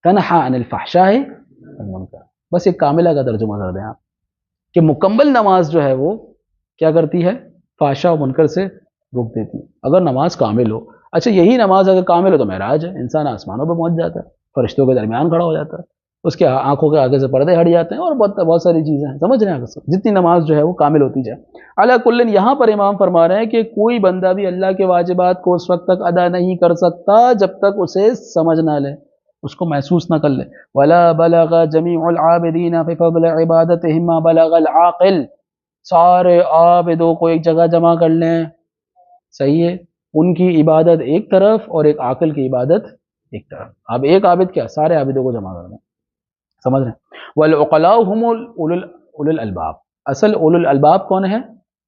تنہی عن الفحشاء والمنکر، بس ایک کاملہ کا ترجمہ کر دیں آپ کہ مکمل نماز جو ہے وہ کیا کرتی ہے، فحشاء و منکر سے روک دیتی ہے، اگر نماز کامل ہو۔ اچھا یہی نماز اگر کامل ہو تو معراج ہے، انسان آسمانوں پہ پہنچ جاتا ہے، فرشتوں کے درمیان کھڑا ہو جاتا ہے، اس کے آنکھوں کے آگے سے پردے ہٹ جاتے ہیں، اور بہت ساری چیزیں ہیں، سمجھ رہے ہیں جتنی نماز جو ہے وہ کامل ہوتی جائے۔ علی کل یہاں پر امام فرما رہے ہیں کہ کوئی بندہ بھی اللہ کے واجبات کو اس وقت تک ادا نہیں کر سکتا جب تک اسے سمجھ نہ لے، اس کو محسوس نہ کر لے۔ ولا بلغ جميع العابدین فی فضل عبادتهم ما بلغ العاقل، سارے عابدوں کو ایک جگہ جمع کر لیں، صحیح ہے، ان کی عبادت ایک طرف اور ایک عاقل کی عبادت ایک طرف۔ اب ایک عابد کیا، سارے عابدوں کو جمع کر دیں، سمجھ رہے ہیں۔ والعقلاء هم اولو الالباب، اصل اولو الالباب کون ہیں،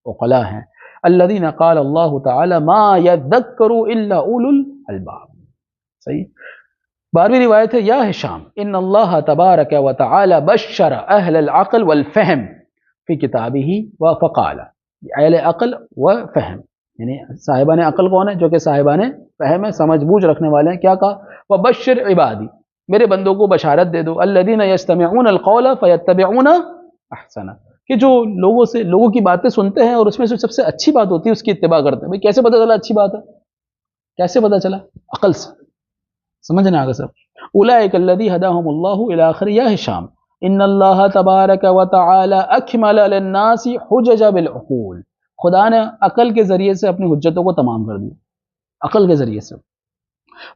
عقلاء ہیں، الذین قال اللہ تعالی ما یذکر الا اولو الالباب، صحیح۔ 12ویں روایت ہے، یا ہشام ان اللہ تبارک و تعالی بشر اہل العقل والفہم فی کتابہ فقال، اہل عقل و فہم یعنی صاحبان عقل کون ہے، جو کہ صاحبان فہم ہے، سمجھ بوجھ رکھنے والے ہیں، کیا کہا، وبشر عبادی، میرے بندوں کو بشارت دے دو، الذین یستمعون القول فیتبعون احسنہ، کہ جو لوگوں کی باتیں سنتے ہیں اور اس میں سے سب سے اچھی بات ہوتی ہے اس کی اتباع کرتے ہیں۔ بھئی کیسے پتہ چلا اچھی بات ہے، کیسے پتہ چلا، عقل سے، سمجھنا آگے سب۔ اولئک الذی ھداھم اللہ الی آخر، یا ہشام ان اللہ تبارک و تعالی اکمل للناس حجج بالعقول، خدا نے عقل کے ذریعے سے اپنی حجتوں کو تمام کر دیا، عقل کے ذریعے سے۔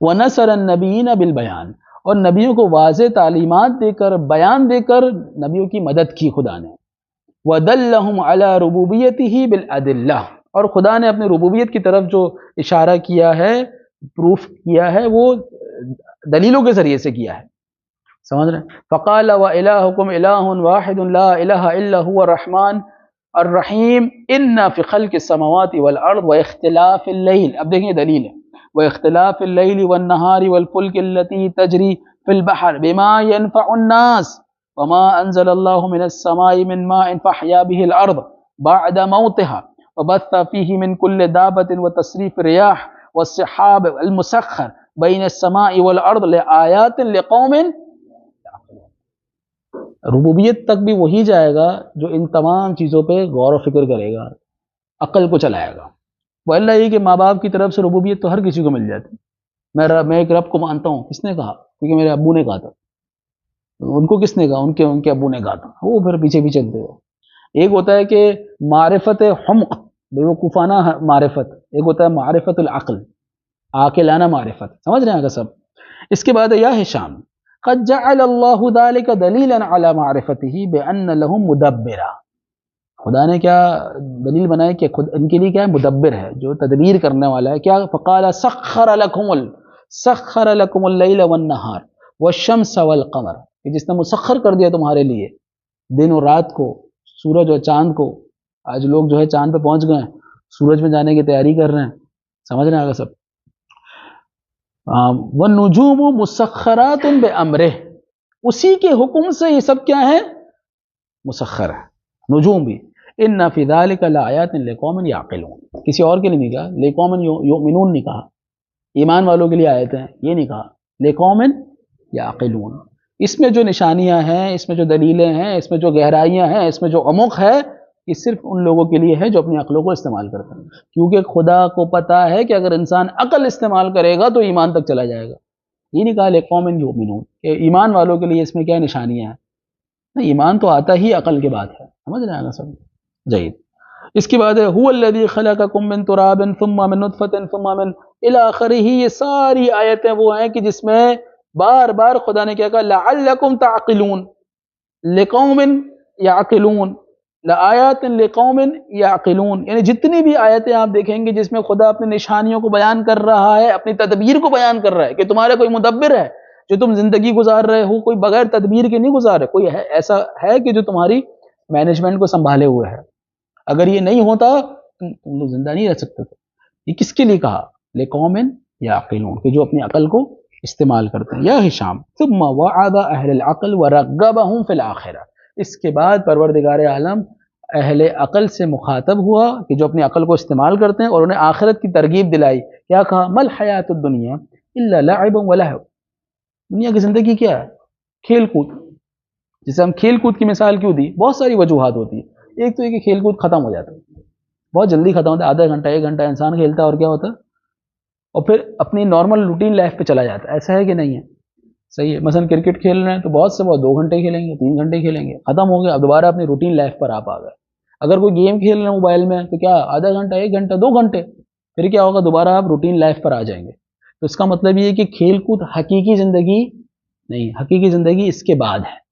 وَنَصَرَ النَّبِيِّينَ بِالْبَيَانِ، اور نبیوں کو واضح تعلیمات دے کر، بیان دے کر نبیوں کی مدد کی خدا نے۔ وَدَلَّهُمْ عَلَى رُبُوبِيَّتِهِ بِالْأَدِلَّةِ، اور خدا نے اپنی ربوبیت کی طرف جو اشارہ کیا ہے، پروف کیا ہے، وہ دلیلوں کے ذریعے سے کیا ہے، سمجھ رہے ہیں۔ فَقَالَ وَإِلَٰهُكُمْ إِلَٰهٌ وَاحِدٌ لَا إِلَٰهَ إِلَّا هُوَ الرَّحْمَٰنُ الرحیم ان فی خلق السماوات والارض واختلاف اللیل، اب دیکھیں دلیل ہے، واختلاف اللیل والنہار والفلک التي تجری فی البحر بما ينفع الناس وما انزل اللہ من السماء من ماء فاحیا به الارض بعد موتها وبث فیہ من کل دابة وتصریف الریاح والسحاب المسخر بین السماء والارض لآیات لقوم، ربوبیت تک بھی وہی جائے گا جو ان تمام چیزوں پہ غور و فکر کرے گا، عقل کو چلائے گا۔ وہ اللہ یہ کہ ماں باپ کی طرف سے ربوبیت تو ہر کسی کو مل جاتی، میں ایک رب کو مانتا ہوں، کس نے کہا، کیونکہ میرے ابو نے کہا تھا، ان کو کس نے کہا، ان کے ابو نے کہا تھا، وہ پھر پیچھے پیچھے چلتے ہو۔ ایک ہوتا ہے کہ معرفت حمق، بیوقوفانہ معرفت، ایک ہوتا ہے معرفت العقل، عاقلانہ معرفت، سمجھ رہے ہیں کہ سب۔ اس کے بعد یا ہشام قد جعل اللہ ذلك دلیلا علی معرفته بان لهم مدبرا، خدا نے کیا دلیل بنایا کہ خود ان کے لیے کیا ہے، مدبر ہے، جو تدبیر کرنے والا ہے، کیا فقال سخر لكم اللیل والنہار والشمس والقمر، کہ جس نے مسخر کر دیا تمہارے لیے دن اور رات کو، سورج اور چاند کو، آج لوگ جو ہے چاند پہ پہنچ گئے ہیں، سورج میں جانے کی تیاری کر رہے ہیں، سمجھ رہے ہیں آگے سب۔ والنجوم مسخرات بامرہ، اسی کے حکم سے یہ سب کیا ہے، مسخر ہے، نجوم بھی۔ ان فی ذلک لآیات لقوم یعقلون، کسی اور کے لیے نہیں کہا، لقوم یؤمنون نہیں کہا، ایمان والوں کے لیے آیتیں ہیں، یہ نہیں کہا، لقوم یعقلون۔ اس میں جو نشانیاں ہیں، اس میں جو دلیلیں ہیں، اس میں جو گہرائیاں ہیں، اس میں جو عمق ہے، یہ صرف ان لوگوں کے لیے ہے جو اپنی عقلوں کو استعمال کرتے ہیں، کیونکہ خدا کو پتا ہے کہ اگر انسان عقل استعمال کرے گا تو ایمان تک چلا جائے گا۔ یہ نہیں کہا لقوم یؤمنون کہ ایمان والوں کے لیے اس میں کیا نشانیاں ہیں، ایمان تو آتا ہی عقل کے بعد ہے، سمجھ رہے ہیں نا سب، جید۔ اس کے بعد ہے هو الذی خلقکم من تراب ثم من نطفۃ ثم من الی آخرہ، یہ ساری آیتیں وہ ہیں کہ جس میں بار بار خدا نے کیا کہا، لعلکم تعقلون، لقوم یعقلون، لآیات لقوم یعقلون، یعنی جتنی بھی آیتیں آپ دیکھیں گے جس میں خدا اپنی نشانیوں کو بیان کر رہا ہے، اپنی تدبیر کو بیان کر رہا ہے کہ تمہارا کوئی مدبر ہے جو تم زندگی گزار رہے ہو، کوئی بغیر تدبیر کے نہیں گزار رہے، کوئی ایسا ہے کہ جو تمہاری مینجمنٹ کو سنبھالے ہوئے ہے، اگر یہ نہیں ہوتا تم لوگ زندہ نہیں رہ سکتے تھے۔ یہ کس کے لیے کہا، لقوم یعقلون، کہ جو اپنی عقل کو استعمال کرتے ہیں. یا ہشام ثم وعد اہل العقل ورغبہم فی الآخرہ، اس کے بعد پروردگار عالم اہل عقل سے مخاطب ہوا کہ جو اپنی عقل کو استعمال کرتے ہیں، اور انہیں آخرت کی ترغیب دلائی. کیا کہا؟ مل حیات الدنیا الا لعب ولہو، دنیا کی زندگی کیا ہے؟ کھیل کود. جسے ہم کھیل کود کی مثال کیوں دی؟ بہت ساری وجوہات ہوتی ہیں. ایک تو یہ کہ کھیل کود ختم ہو جاتا ہے، بہت جلدی ختم ہوتا ہے، آدھا گھنٹہ 1 گھنٹہ انسان کھیلتا ہے اور کیا ہوتا ہے، اور پھر اپنی نارمل روٹین لائف پہ چلا جاتا ہے. ایسا ہے کہ نہیں ہے؟ صحیح ہے. مثلا کرکٹ کھیل رہے ہیں تو بہت سے بہت 2 گھنٹے کھیلیں گے، 3 گھنٹے کھیلیں گے، ختم ہو گیا، اب دوبارہ اپنی روٹین لائف پر آپ آ گئے. اگر کوئی گیم کھیل رہے ہیں موبائل میں تو کیا آدھا گھنٹہ 1 گھنٹہ 2 گھنٹے، پھر کیا ہوگا، دوبارہ آپ روٹین لائف پر آ جائیں گے. تو اس کا مطلب یہ ہے کہ کھیل کود حقیقی زندگی نہیں، حقیقی زندگی اس کے بعد ہے.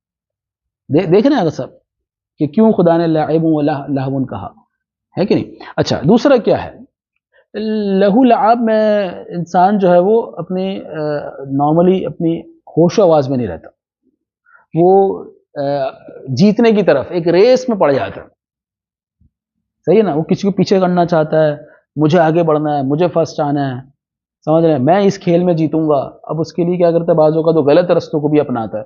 دیکھ رہے ہیں اگر سب کہ کیوں خدا نے لعب و لہو کہا ہے کہ نہیں. اچھا دوسرا کیا ہے، لہو لعب میں انسان جو ہے وہ اپنی نارملی اپنی ہوش و آواز میں نہیں رہتا، وہ جیتنے کی طرف ایک ریس میں پڑ جاتا ہے. صحیح ہے نا، وہ کسی کو پیچھے کرنا چاہتا ہے، مجھے آگے بڑھنا ہے، مجھے فرسٹ آنا ہے، سمجھ رہے ہیں، میں اس کھیل میں جیتوں گا. اب اس کے لیے کیا کرتا ہے، بعضوں کا تو غلط رستوں کو بھی اپناتا ہے.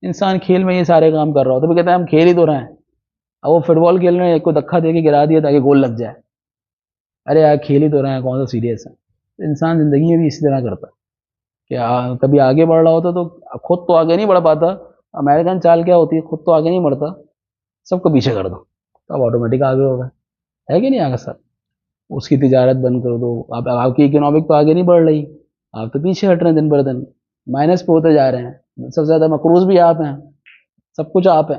انسان کھیل میں یہ سارے کام کر رہا ہوتا ہے، تو کہتا ہے ہم کھیل ہی تو رہے ہیں. اب وہ فٹ بال کھیل رہے ہیں، ایک کو دھکا دے کے گرا دیا تاکہ گول لگ جائے. ارے یار کھیل ہی تو رہے ہیں، کون سا سیریس ہے. انسان زندگی میں بھی اسی طرح کرتا ہے کہ کبھی آگے بڑھ رہا ہوتا تو خود تو آگے نہیں بڑھ پاتا. امریکن چال کیا ہوتی ہے، خود تو آگے نہیں بڑھتا، سب کو پیچھے کر دو تو اب آٹومیٹک آگے ہوگا. ہے کہ نہیں آگے سر؟ اس کی تجارت بند کر دو، آپ کی اکنامک تو آگے نہیں بڑھ رہی، آپ تو پیچھے ہٹ رہے ہیں، دن بر دن مائنس پہ ہوتے جا رہے ہیں. سب سے زیادہ مقروض بھی آپ ہیں، سب کچھ آپ ہیں،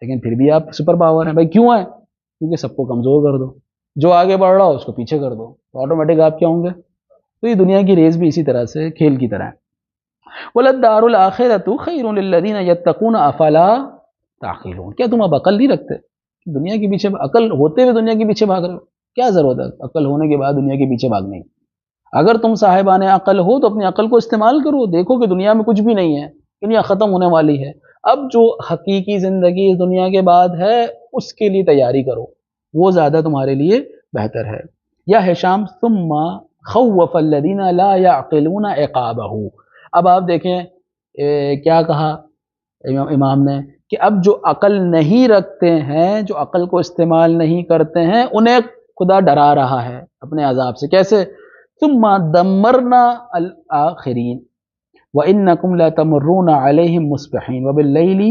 لیکن پھر بھی آپ سپر پاور ہیں. بھائی کیوں ہیں؟ کیونکہ سب کو کمزور کر دو، جو آگے بڑھ رہا ہو اس کو پیچھے کر دو، تو آٹومیٹک آپ کیا ہوں گے. تو یہ دنیا کی ریس بھی اسی طرح سے کھیل کی طرح ہے. وَلَلدَّارُ الْآخِرَةُ خَيْرٌ لِلَّذِينَ يَتَّقُونَ أَفَلَا تَعْقِلُونَ، کیا تم اب عقل نہیں رکھتے؟ دنیا کے پیچھے عقل ہوتے ہوئے دنیا کے پیچھے بھاگ رہے ہو، کیا ضرورت ہے عقل ہونے کے بعد دنیا کے پیچھے بھاگنے کی؟ اگر تم صاحبان عقل ہو تو اپنی عقل کو استعمال کرو، دیکھو کہ دنیا میں کچھ بھی نہیں ہے، دنیا ختم ہونے والی ہے. اب جو حقیقی زندگی اس دنیا کے بعد ہے اس کے لیے تیاری کرو، وہ زیادہ تمہارے لیے بہتر ہے. یا ہشام ثم خوف الذین لا یعقلون عقابہ، اب آپ دیکھیں کیا کہا امام نے کہ اب جو عقل نہیں رکھتے ہیں، جو عقل کو استعمال نہیں کرتے ہیں، انہیں خدا ڈرا رہا ہے اپنے عذاب سے. کیسے؟ ثم دمرنا الآخرین وَإِنَّكُمْ لَتَمُرُّونَ عَلَيْهِمْ مُصْبِحِينَ وَبِاللَّيْلِ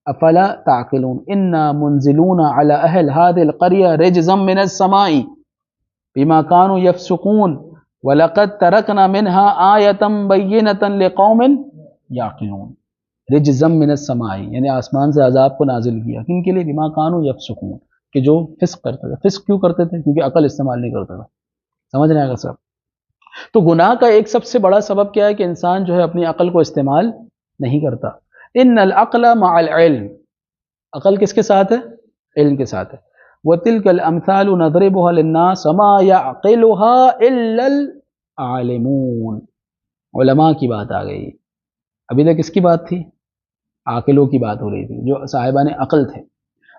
أَفَلَا تَعْقِلُونَ إِنَّا مُنزِلُونَ عَلَى أَهْلِ هَذِهِ الْقَرْيَةِ رِجْزًا مِّنَ السَّمَاءِ بِمَا كَانُوا يَفْسُقُونَ وَلَقَدْ تَرَكْنَا مِنْهَا آيَةً بَيِّنَةً لِقَوْمٍ يَعْقِلُونَ. رِجْزًا مِّنَ السَّمَاءِ یعنی آسمان سے عذاب کو نازل کیا، کن کے لیے؟ بِمَا كَانُوا يَفْسُقُونَ، کہ جو فسق کرتے تھے. فسق کیوں کرتے تھے؟ کیونکہ عقل استعمال نہیں کرتا تھا. سمجھ رہے ہیں اگر سب؟ تو گناہ کا ایک سب سے بڑا سبب کیا ہے کہ انسان جو ہے اپنی عقل کو استعمال نہیں کرتا. ان العقل مع العلم، عقل کس کے ساتھ ہے؟ علم کے ساتھ ہے. وتلك الامثال نضربها للناس وما يعقلها الا العالمون. علماء کی بات آ گئی. ابھی تک کس کی بات تھی؟ عاقلوں کی بات ہو رہی تھی، جو صاحبان عقل تھے.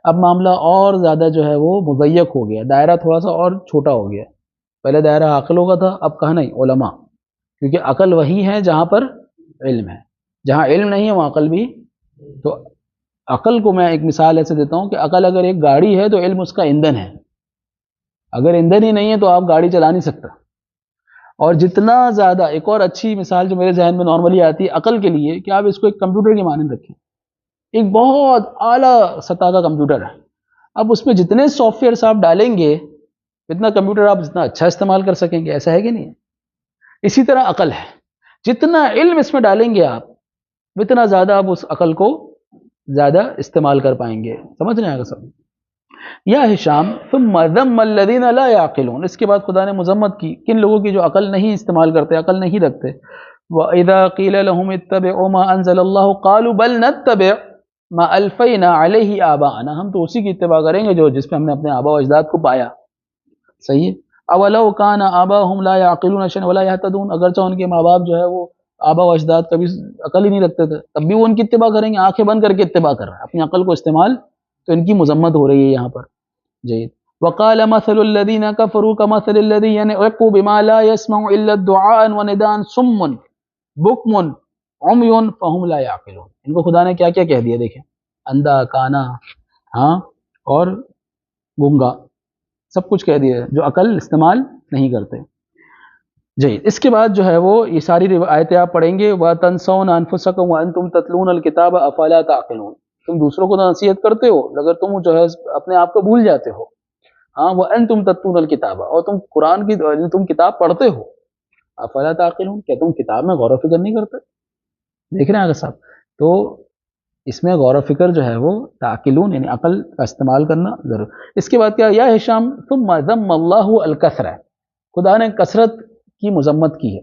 اب معاملہ اور زیادہ جو ہے وہ مضیق ہو گیا، دائرہ تھوڑا سا اور چھوٹا ہو گیا. پہلے دائرہ عقلوں کا تھا، اب کہا نہیں علماء، کیونکہ عقل وہی ہے جہاں پر علم ہے، جہاں علم نہیں ہے وہاں عقل بھی. تو عقل کو میں ایک مثال ایسے دیتا ہوں کہ عقل اگر ایک گاڑی ہے تو علم اس کا ایندھن ہے. اگر ایندھن ہی نہیں ہے تو آپ گاڑی چلا نہیں سکتا. اور جتنا زیادہ، ایک اور اچھی مثال جو میرے ذہن میں نارملی آتی ہے عقل کے لیے، کہ آپ اس کو ایک کمپیوٹر کی مانند رکھیں. ایک بہت اعلیٰ سطح کا کمپیوٹر ہے، اب اس میں جتنے سافٹ ویئرس آپ ڈالیں گے اتنا کمپیوٹر آپ جتنا اچھا استعمال کر سکیں گے. ایسا ہے کہ نہیں؟ اسی طرح عقل ہے، جتنا علم اس میں ڈالیں گے آپ اتنا زیادہ آپ اس عقل کو زیادہ استعمال کر پائیں گے. سمجھ رہے ہیں اگر سب؟ یا ہشام ثم ذم الذین لا یعقلون، اس کے بعد خدا نے مذمت کی کن لوگوں کی جو عقل نہیں استعمال کرتے، عقل نہیں رکھتے. وَإِذَا قِيلَ لَهُمِ اتَّبِعُوا مَا أَنزَلَ اللَّهُ قَالُوا بَلْ نَتَّبِعُ مَا أَلْفَيْنَا عَلَيْهِ آبَاءَنَا، ہم تو اسی کی اتباع کریں گے جو جس پہ ہم نے اپنے آبا و اجداد کو پایا. صحیح ہے. اولو کان آباؤہم لا یعقلون شیئا ولا یہتدون، اگرچہ ان کے ماں باپ جو ہے وہ آبا و اجداد کبھی عقل ہی نہیں رکھتے تھے، تب بھی وہ ان کی اتباع کریں گے، آنکھیں بند کر کے اتباع کر رہے ہیں اپنی عقل کو استعمال. تو ان کی مذمت ہو رہی ہے یہاں پر. جی. وقال مثل الذين كفروا كمثل الذي ينعق بما لا يسمع الا دعاء ونداء صم بکمن عمیون فہم لا یعقلون، ان کو خدا نے کیا کیا کہہ دیا دیکھیں، اندھا، کانا، ہاں، اور گنگا، سب کچھ کہہ دیا جو عقل استعمال نہیں کرتے۔ جی، اس کے بعد جو ہے وہ یہ ساری آیتیں آپ پڑھیں گے، وَتَنْسَوْنَ أَنفُسَكُمْ وَأَنْتُمْ تَتْلُونَ الْكِتَابَ أَفَلَا تَعْقِلُونَ، تم دوسروں کو تو نصیحت کرتے ہو مگر تم جو ہے اپنے آپ کو بھول جاتے ہو، ہاں، وَأَنْتُمْ تَتْلُونَ الْكِتَابَ، اور تم قرآن کی تم کتاب پڑھتے ہو، افلا تعقلون، کیا تم کتاب میں غور و فکر نہیں کرتے؟ دیکھ رہے ہیں آگے صاحب، تو اس میں غور و فکر جو ہے وہ تعقلون یعنی عقل کا استعمال کرنا ضرور۔ اس کے بعد کیا، یا ہشام ثم ذم اللہ الکثرہ، خدا نے کثرت کی مذمت کی ہے،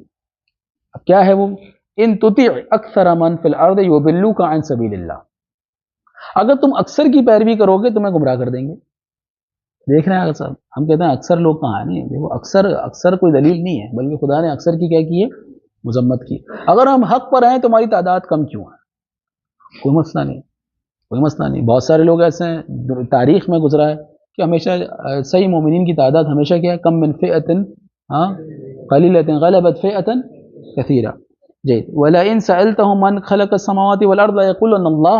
اب کیا ہے وہ، ان تطیع اکثر من فی الارض یضلوک عن سبیل اللہ، اگر تم اکثر کی پیروی کرو گے تمہیں گمراہ کر دیں گے۔ دیکھ رہے ہیں آگے صاحب، ہم کہتے ہیں اکثر لوگ کہاں ہیں، نہیں دیکھو، اکثر کوئی دلیل نہیں ہے، بلکہ خدا نے اکثر کی کیا کی ہے، مذمت کی۔ اگر ہم حق پر ہیں تمہاری تعداد کم کیوں ہے، کوئی مسئلہ نہیں، کوئی مسئلہ نہیں، بہت سارے لوگ ایسے ہیں تاریخ میں گزرا ہے کہ ہمیشہ صحیح مومنین کی تعداد ہمیشہ کیا ہے، کم من فئۃ ہاں قلیلۃ غلبت فئۃ کثیرہ۔ جی، وَلَئِن سَأَلْتَهُم مَّنْ خَلَقَ السَّمَاوَاتِ وَالْأَرْضَ لَيَقُولُنَّ اللَّهُ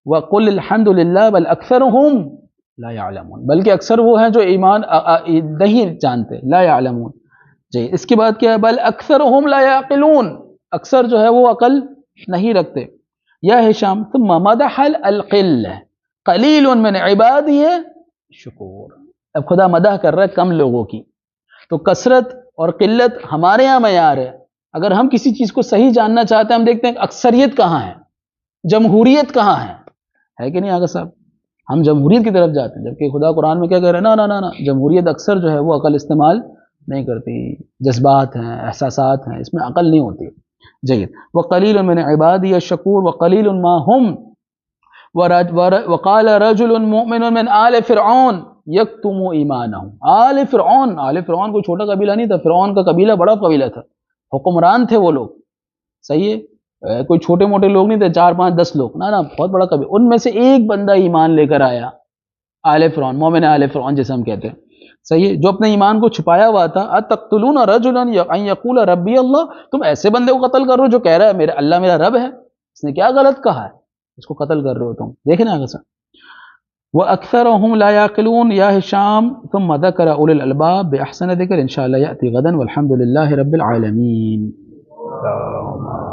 وَقُلِ الْحَمْدُ لِلَّهِ بَلْ أَكْثَرُهُمْ لا يعلمون، بلکہ اکثر وہ ہیں جو ایمان نہیں جانتے، لا يعلمون۔ جی، اس کے بعد کیا ہے، بل اکثرهم لا يعقلون، اکثر جو ہے وہ عقل نہیں رکھتے۔ یا ہشام ثم مدح القلة قلیل من عبادی شکور، اب خدا مدح کر رہا ہے کم لوگوں کی، تو کثرت اور قلت ہمارے یہاں معیار ہے، اگر ہم کسی چیز کو صحیح جاننا چاہتے ہیں ہم دیکھتے ہیں کہ اکثریت کہاں ہے، جمہوریت کہاں ہے کہ نہیں آگے صاحب، ہم جمہوریت کی طرف جاتے ہیں، جبکہ خدا قرآن میں کیا کہہ رہے ہیں، نا جمہوریت اکثر جو ہے وہ عقل استعمال نہیں کرتی، جذبات ہیں، احساسات ہیں، اس میں عقل نہیں ہوتی۔ جید، وقلیل من عبادی الشکور وقلیل ما هم، وقال رجل مؤمن من آل فرعون یکتم ایمانہ، آل فرعون کوئی چھوٹا قبیلہ نہیں تھا، فرعون کا قبیلہ بڑا قبیلہ تھا، حکمران تھے وہ لوگ، صحیح ہے، کوئی چھوٹے موٹے لوگ نہیں تھے، 4 5 10 لوگ، نا بہت بڑا قبیلہ، ان میں سے ایک بندہ ایمان لے کر آیا، آل فرعون، مومن آل فرعون جیسے ہم کہتے ہیں، صحیح ہے، جو اپنے ایمان کو چھپایا ہوا تھا، اتقتلون رجلا ان یقول ربی اللہ، تم ایسے بندے کو قتل کر رہے ہو جو کہہ رہا ہے میرا اللہ میرا رب ہے، اس نے کیا غلط کہا ہے، اس کو قتل کر رہے ہو تم، دیکھیں نا آگے سے، وَأَكْثَرُهُمْ لَا يَعْقِلُونَ یا ہشام ثم ذکر اولی الالباب بأحسن ذکر انشاءاللہ یأتی غدا والحمد للہ رب العالمین۔